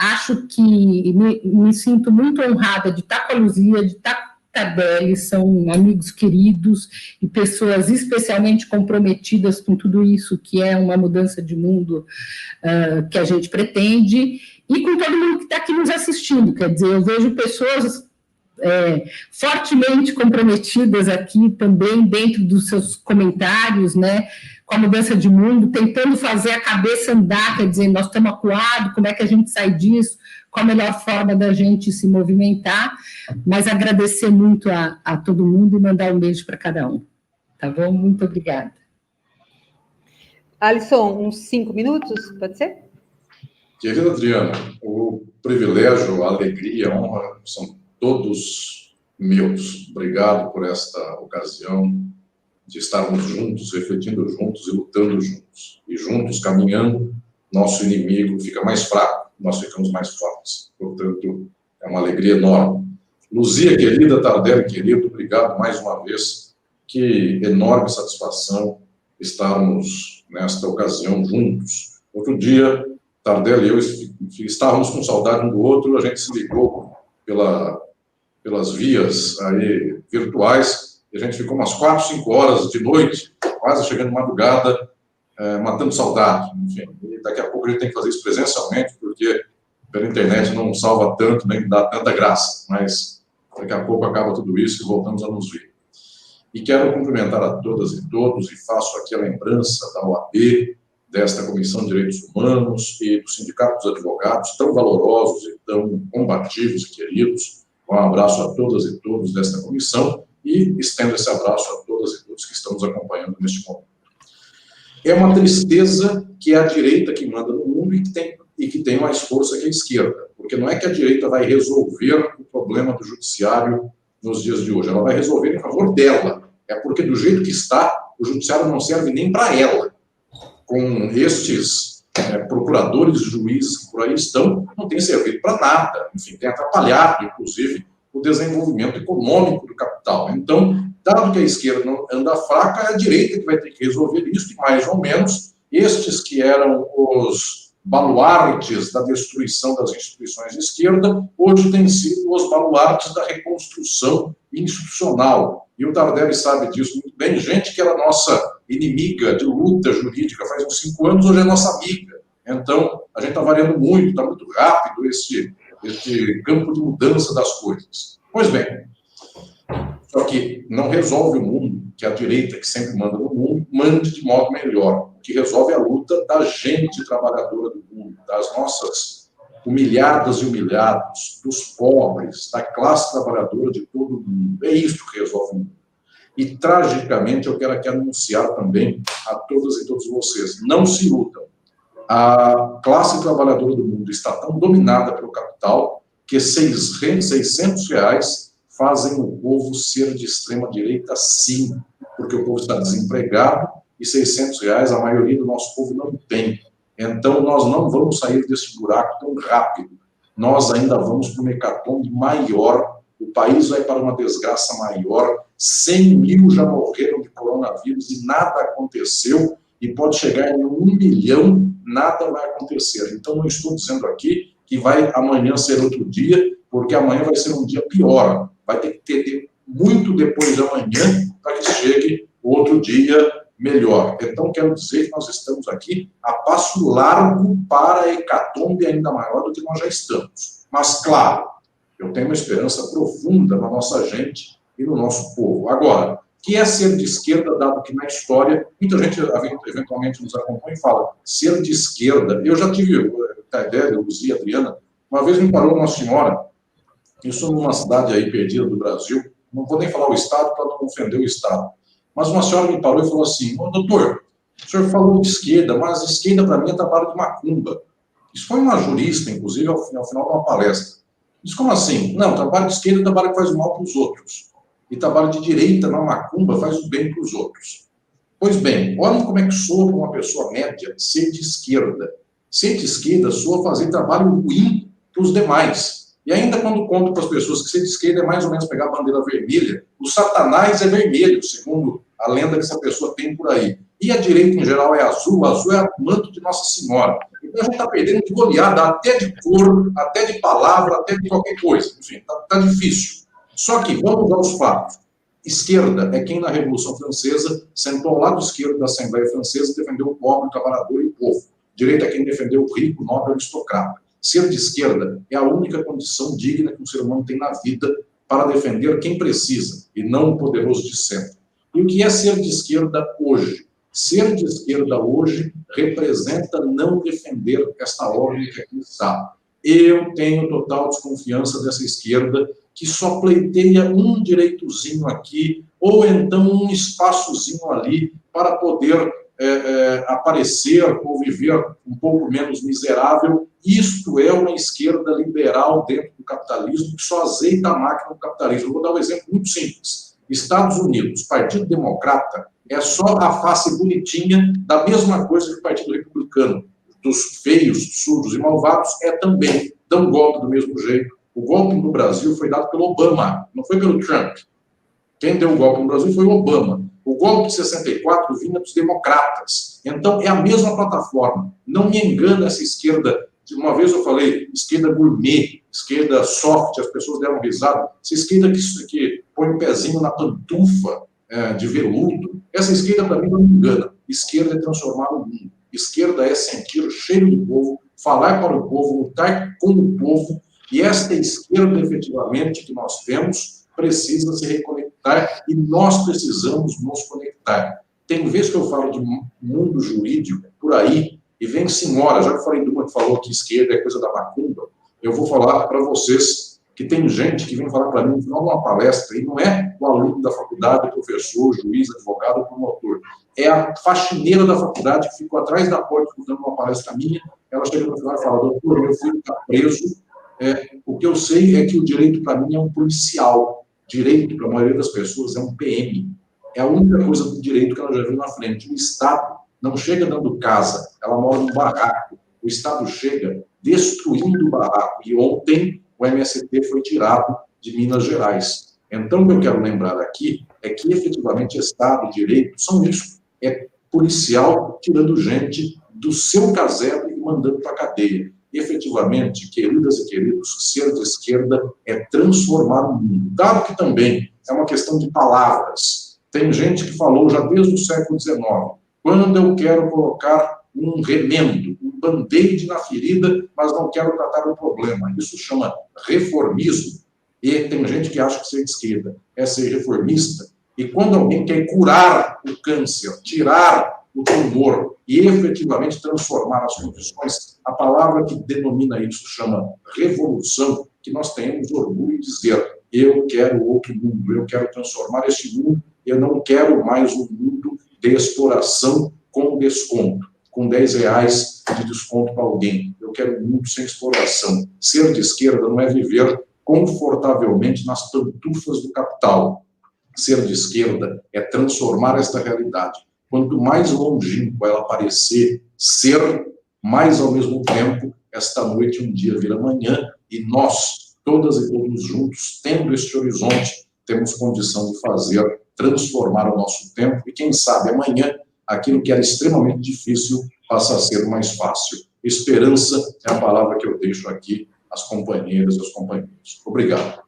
Acho que me sinto muito honrada de estar com a Luzia, de estar com Tardelli, são amigos queridos e pessoas especialmente comprometidas com tudo isso, que é uma mudança de mundo que a gente pretende, e com todo mundo que está aqui nos assistindo. Quer dizer, eu vejo pessoas fortemente comprometidas aqui também dentro dos seus comentários, né, com a mudança de mundo, tentando fazer a cabeça andar, quer dizer, nós estamos acuados, como é que a gente sai disso, qual a melhor forma da gente se movimentar, mas agradecer muito a todo mundo e mandar um beijo para cada um. Tá bom? Muito obrigada. Alisson, uns 5 minutos, pode ser? Querida Adriana, o privilégio, a alegria, a honra são todos meus. Obrigado por esta ocasião de estarmos juntos, refletindo juntos e lutando juntos. E juntos, caminhando, nosso inimigo fica mais fraco, nós ficamos mais fortes. Portanto, é uma alegria enorme. Luzia, querida, Tardelli, querido, obrigado mais uma vez. Que enorme satisfação estarmos nesta ocasião juntos. Outro dia, Tardelli e eu estávamos com saudade um do outro, a gente se ligou pelas vias aí virtuais, e a gente ficou umas 4, 5 horas de noite, quase chegando de madrugada, matando saudade. Enfim, e daqui a pouco a gente tem que fazer isso presencialmente, porque pela internet não salva tanto, nem dá tanta graça, mas daqui a pouco acaba tudo isso e voltamos a nos ver. E quero cumprimentar a todas e todos, e faço aqui a lembrança da OAB, desta Comissão de Direitos Humanos e do Sindicato dos Advogados, tão valorosos e tão combativos e queridos. Um abraço a todas e todos desta comissão, e estendo esse abraço a todas e todos que estamos acompanhando neste momento. É uma tristeza que é a direita que manda no mundo e que tem mais força que a esquerda, porque não é que a direita vai resolver o problema do judiciário nos dias de hoje, ela vai resolver em favor dela. É porque, do jeito que está, o judiciário não serve nem para ela. Com estes procuradores e juízes que por aí estão, não tem servido para nada. Enfim, tem atrapalhado, inclusive, o desenvolvimento econômico do capital. Então, dado que a esquerda não anda fraca, é a direita que vai ter que resolver isso, e mais ou menos, estes que eram os baluartes da destruição das instituições de esquerda, hoje têm sido os baluartes da reconstrução institucional. E o Tardelli sabe disso muito bem. Gente que era nossa inimiga de luta jurídica faz uns 5 anos, hoje é nossa amiga. Então, a gente está variando muito, está muito rápido esse campo de mudança das coisas. Pois bem, só que não resolve o mundo que a direita, que sempre manda no mundo, mande de modo melhor. O que resolve é a luta da gente trabalhadora do mundo, das nossas humilhadas e humilhados, dos pobres, da classe trabalhadora de todo o mundo. É isso que resolve o mundo. E, tragicamente, eu quero aqui anunciar também a todas e todos vocês, não se iludam. A classe trabalhadora do mundo está tão dominada pelo capital que R$600 fazem o povo ser de extrema-direita, sim, porque o povo está desempregado e R$600 a maioria do nosso povo não tem. Então, nós não vamos sair desse buraco tão rápido. Nós ainda vamos para uma hecatombe maior, o país vai para uma desgraça maior, 100 mil já morreram de coronavírus e nada aconteceu, e pode chegar em 1 milhão, nada vai acontecer. Então, não estou dizendo aqui que vai amanhã ser outro dia, porque amanhã vai ser um dia pior. Vai ter que ter muito depois de amanhã para que chegue outro dia melhor. Então, quero dizer que nós estamos aqui a passo largo para a hecatombe ainda maior do que nós já estamos. Mas, claro, eu tenho uma esperança profunda na nossa gente e no nosso povo. Agora, que é ser de esquerda, dado que na história, muita gente eventualmente nos acompanha e fala, ser de esquerda, eu já tive, Tardelli, Luzia, Adriana, uma vez me parou uma senhora, isso numa cidade aí perdida do Brasil, não vou nem falar o estado para não ofender o estado, mas uma senhora me parou e falou assim, doutor, o senhor falou de esquerda, mas esquerda para mim é trabalho de macumba. Isso foi uma jurista, inclusive, ao final de uma palestra. Isso como assim? Não, trabalho de esquerda é trabalho que faz o mal para os outros. E trabalho de direita na macumba faz o bem para os outros. Pois bem, olhem como é que soa para uma pessoa média ser de esquerda. Ser de esquerda soa fazer trabalho ruim para os demais. E ainda quando conto para as pessoas que ser de esquerda é mais ou menos pegar a bandeira vermelha, o Satanás é vermelho, segundo a lenda que essa pessoa tem por aí. E a direita, em geral, é azul, o azul é o manto de Nossa Senhora. Então a gente está perdendo de goleada, até de cor, até de palavra, até de qualquer coisa. Enfim, está difícil. Só que, vamos aos fatos. Esquerda é quem, na Revolução Francesa, sentou ao lado esquerdo da Assembleia Francesa e defendeu o pobre, o trabalhador e o povo. Direita é quem defendeu o rico, o nobre, o aristocrata. Ser de esquerda é a única condição digna que um ser humano tem na vida para defender quem precisa, e não o poderoso de sempre. E o que é ser de esquerda hoje? Ser de esquerda hoje representa não defender esta ordem que aqui está. Eu tenho total desconfiança dessa esquerda que só pleiteia um direitozinho aqui, ou então um espaçozinho ali, para poder aparecer ou viver um pouco menos miserável. Isto é uma esquerda liberal dentro do capitalismo que só azeita a máquina do capitalismo. Eu vou dar um exemplo muito simples. Estados Unidos, Partido Democrata, é só a face bonitinha da mesma coisa que o Partido Republicano. Dos feios, sujos e malvados, também dão golpe do mesmo jeito. O golpe no Brasil foi dado pelo Obama, não foi pelo Trump. Quem deu o golpe no Brasil foi o Obama. O golpe de 64 vinha dos democratas. Então, é a mesma plataforma. Não me engana essa esquerda. Uma vez eu falei esquerda gourmet, esquerda soft, as pessoas deram risada. Essa esquerda que põe o pezinho na pantufa de veludo, essa esquerda, para mim, não me engana. Esquerda é transformar o mundo. Esquerda é sentir o cheiro do povo, falar para o povo, lutar com o povo. E esta esquerda, efetivamente, que nós temos, precisa se reconectar e nós precisamos nos conectar. Tem vezes que eu falo de mundo jurídico por aí e vem senhora, já que falei de uma que falou que esquerda é coisa da macumba, eu vou falar para vocês que tem gente que vem falar para mim no final de uma palestra e não é o aluno da faculdade, professor, juiz, advogado, promotor. É a faxineira da faculdade que ficou atrás da porta escutando uma palestra minha, ela chega no final e fala: doutor, meu filho está preso. O que eu sei é que o direito para mim é um policial. Direito, para a maioria das pessoas, é um PM. É a única coisa do direito que ela já viu na frente. O Estado não chega dando casa, ela mora num barraco. O Estado chega destruindo o barraco. E ontem o MST foi tirado de Minas Gerais. Então, o que eu quero lembrar aqui é que, efetivamente, Estado e direito são isso. É policial tirando gente do seu casebre e mandando para a cadeia. Efetivamente, queridas e queridos, ser de esquerda é transformar o mundo. Claro que também é uma questão de palavras. Tem gente que falou já desde o século XIX, quando eu quero colocar um remendo, um band-aid na ferida, mas não quero tratar o problema. Isso chama reformismo. E tem gente que acha que ser de esquerda é ser reformista. E quando alguém quer curar o câncer, tirar o tumor e efetivamente transformar as condições, a palavra que denomina isso chama revolução, que nós tenhamos orgulho de dizer: eu quero outro mundo, eu quero transformar este mundo, eu não quero mais um mundo de exploração com desconto, com R$10 de desconto para alguém. Eu quero um mundo sem exploração. Ser de esquerda não é viver confortavelmente nas pantufas do capital. Ser de esquerda é transformar esta realidade. Quanto mais longínquo ela parecer ser, mais ao mesmo tempo, esta noite um dia vira manhã, e nós, todas e todos juntos, tendo este horizonte, temos condição de fazer, transformar o nosso tempo, e quem sabe amanhã, aquilo que era extremamente difícil passa a ser mais fácil. Esperança é a palavra que eu deixo aqui às companheiras e aos companheiros. Obrigado.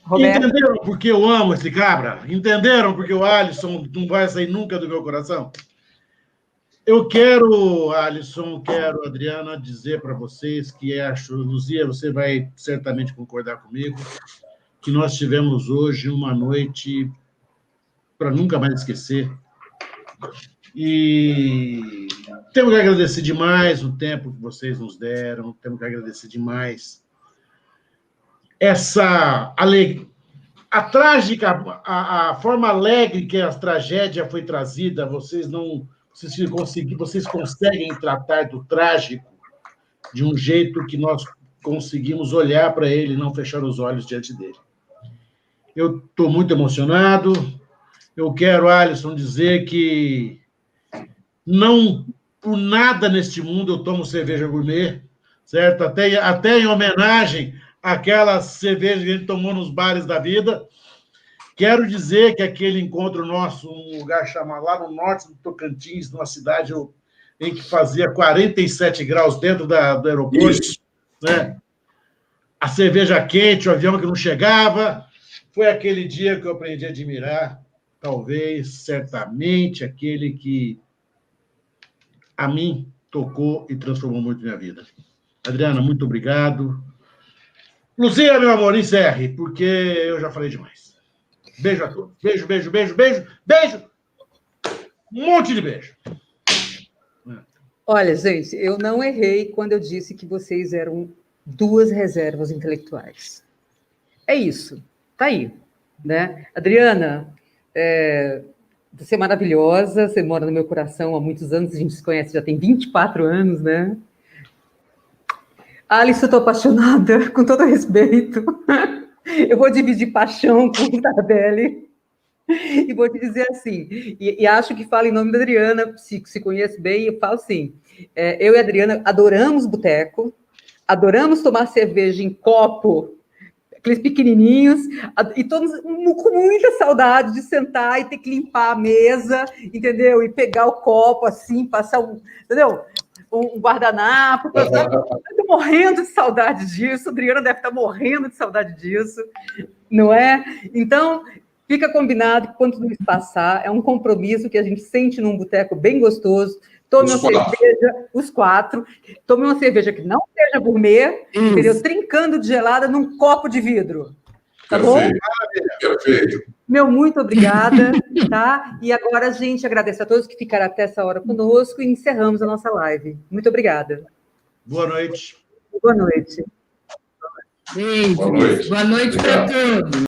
Roberto. Entenderam porque eu amo esse cabra? Entenderam porque o Alisson não vai sair nunca do meu coração? Eu quero, Alisson, Adriana, dizer para vocês que acho, Luzia, você vai certamente concordar comigo, que nós tivemos hoje uma noite para nunca mais esquecer. E temos que agradecer demais o tempo que vocês nos deram, temos que agradecer demais essa alegria, a trágica, a forma alegre que a tragédia foi trazida. Vocês conseguem tratar do trágico de um jeito que nós conseguimos olhar para ele e não fechar os olhos diante dele. Eu estou muito emocionado. Eu quero, Alisson, dizer que não por nada neste mundo eu tomo cerveja gourmet, certo? Até em homenagem àquela cerveja que a gente tomou nos bares da vida. Quero dizer que aquele encontro nosso, um lugar chamado lá no norte do Tocantins, numa cidade em que fazia 47 graus dentro do aeroporto, né? A cerveja quente, o avião que não chegava, foi aquele dia que eu aprendi a admirar, talvez, certamente, aquele que a mim tocou e transformou muito minha vida. Adriana, muito obrigado. Luzia, meu amor, encerre, porque eu já falei demais. Beijo a todos. Beijo, beijo, beijo, beijo, beijo. Um monte de beijo. Olha, gente, eu não errei quando eu disse que vocês eram duas reservas intelectuais. É isso, tá aí, né? Adriana, você é maravilhosa, você mora no meu coração há muitos anos, a gente se conhece já tem 24 anos, né? Alice, eu estou apaixonada, com todo respeito. Eu vou dividir paixão com o Tardelli. E vou te dizer assim, e acho que falo em nome da Adriana, se conhece bem, eu falo assim, eu e a Adriana adoramos boteco, adoramos tomar cerveja em copo, aqueles pequenininhos, e todos com muita saudade de sentar e ter que limpar a mesa, entendeu? E pegar o copo assim, passar entendeu? Um guardanapo. Eu estou morrendo de saudade disso, a Adriana deve estar morrendo de saudade disso, não é? Então, fica combinado que quando tudo isso passar, é um compromisso que a gente sente num boteco bem gostoso. Tome uma cerveja, os quatro. Tome uma cerveja que não seja gourmet, entendeu? Trincando de gelada num copo de vidro. Tá bom? Perfeito. Meu, muito obrigada, tá? E agora a gente agradece a todos que ficaram até essa hora conosco e encerramos a nossa live. Muito obrigada. Boa noite. Boa noite. Beijo. Boa noite para todos.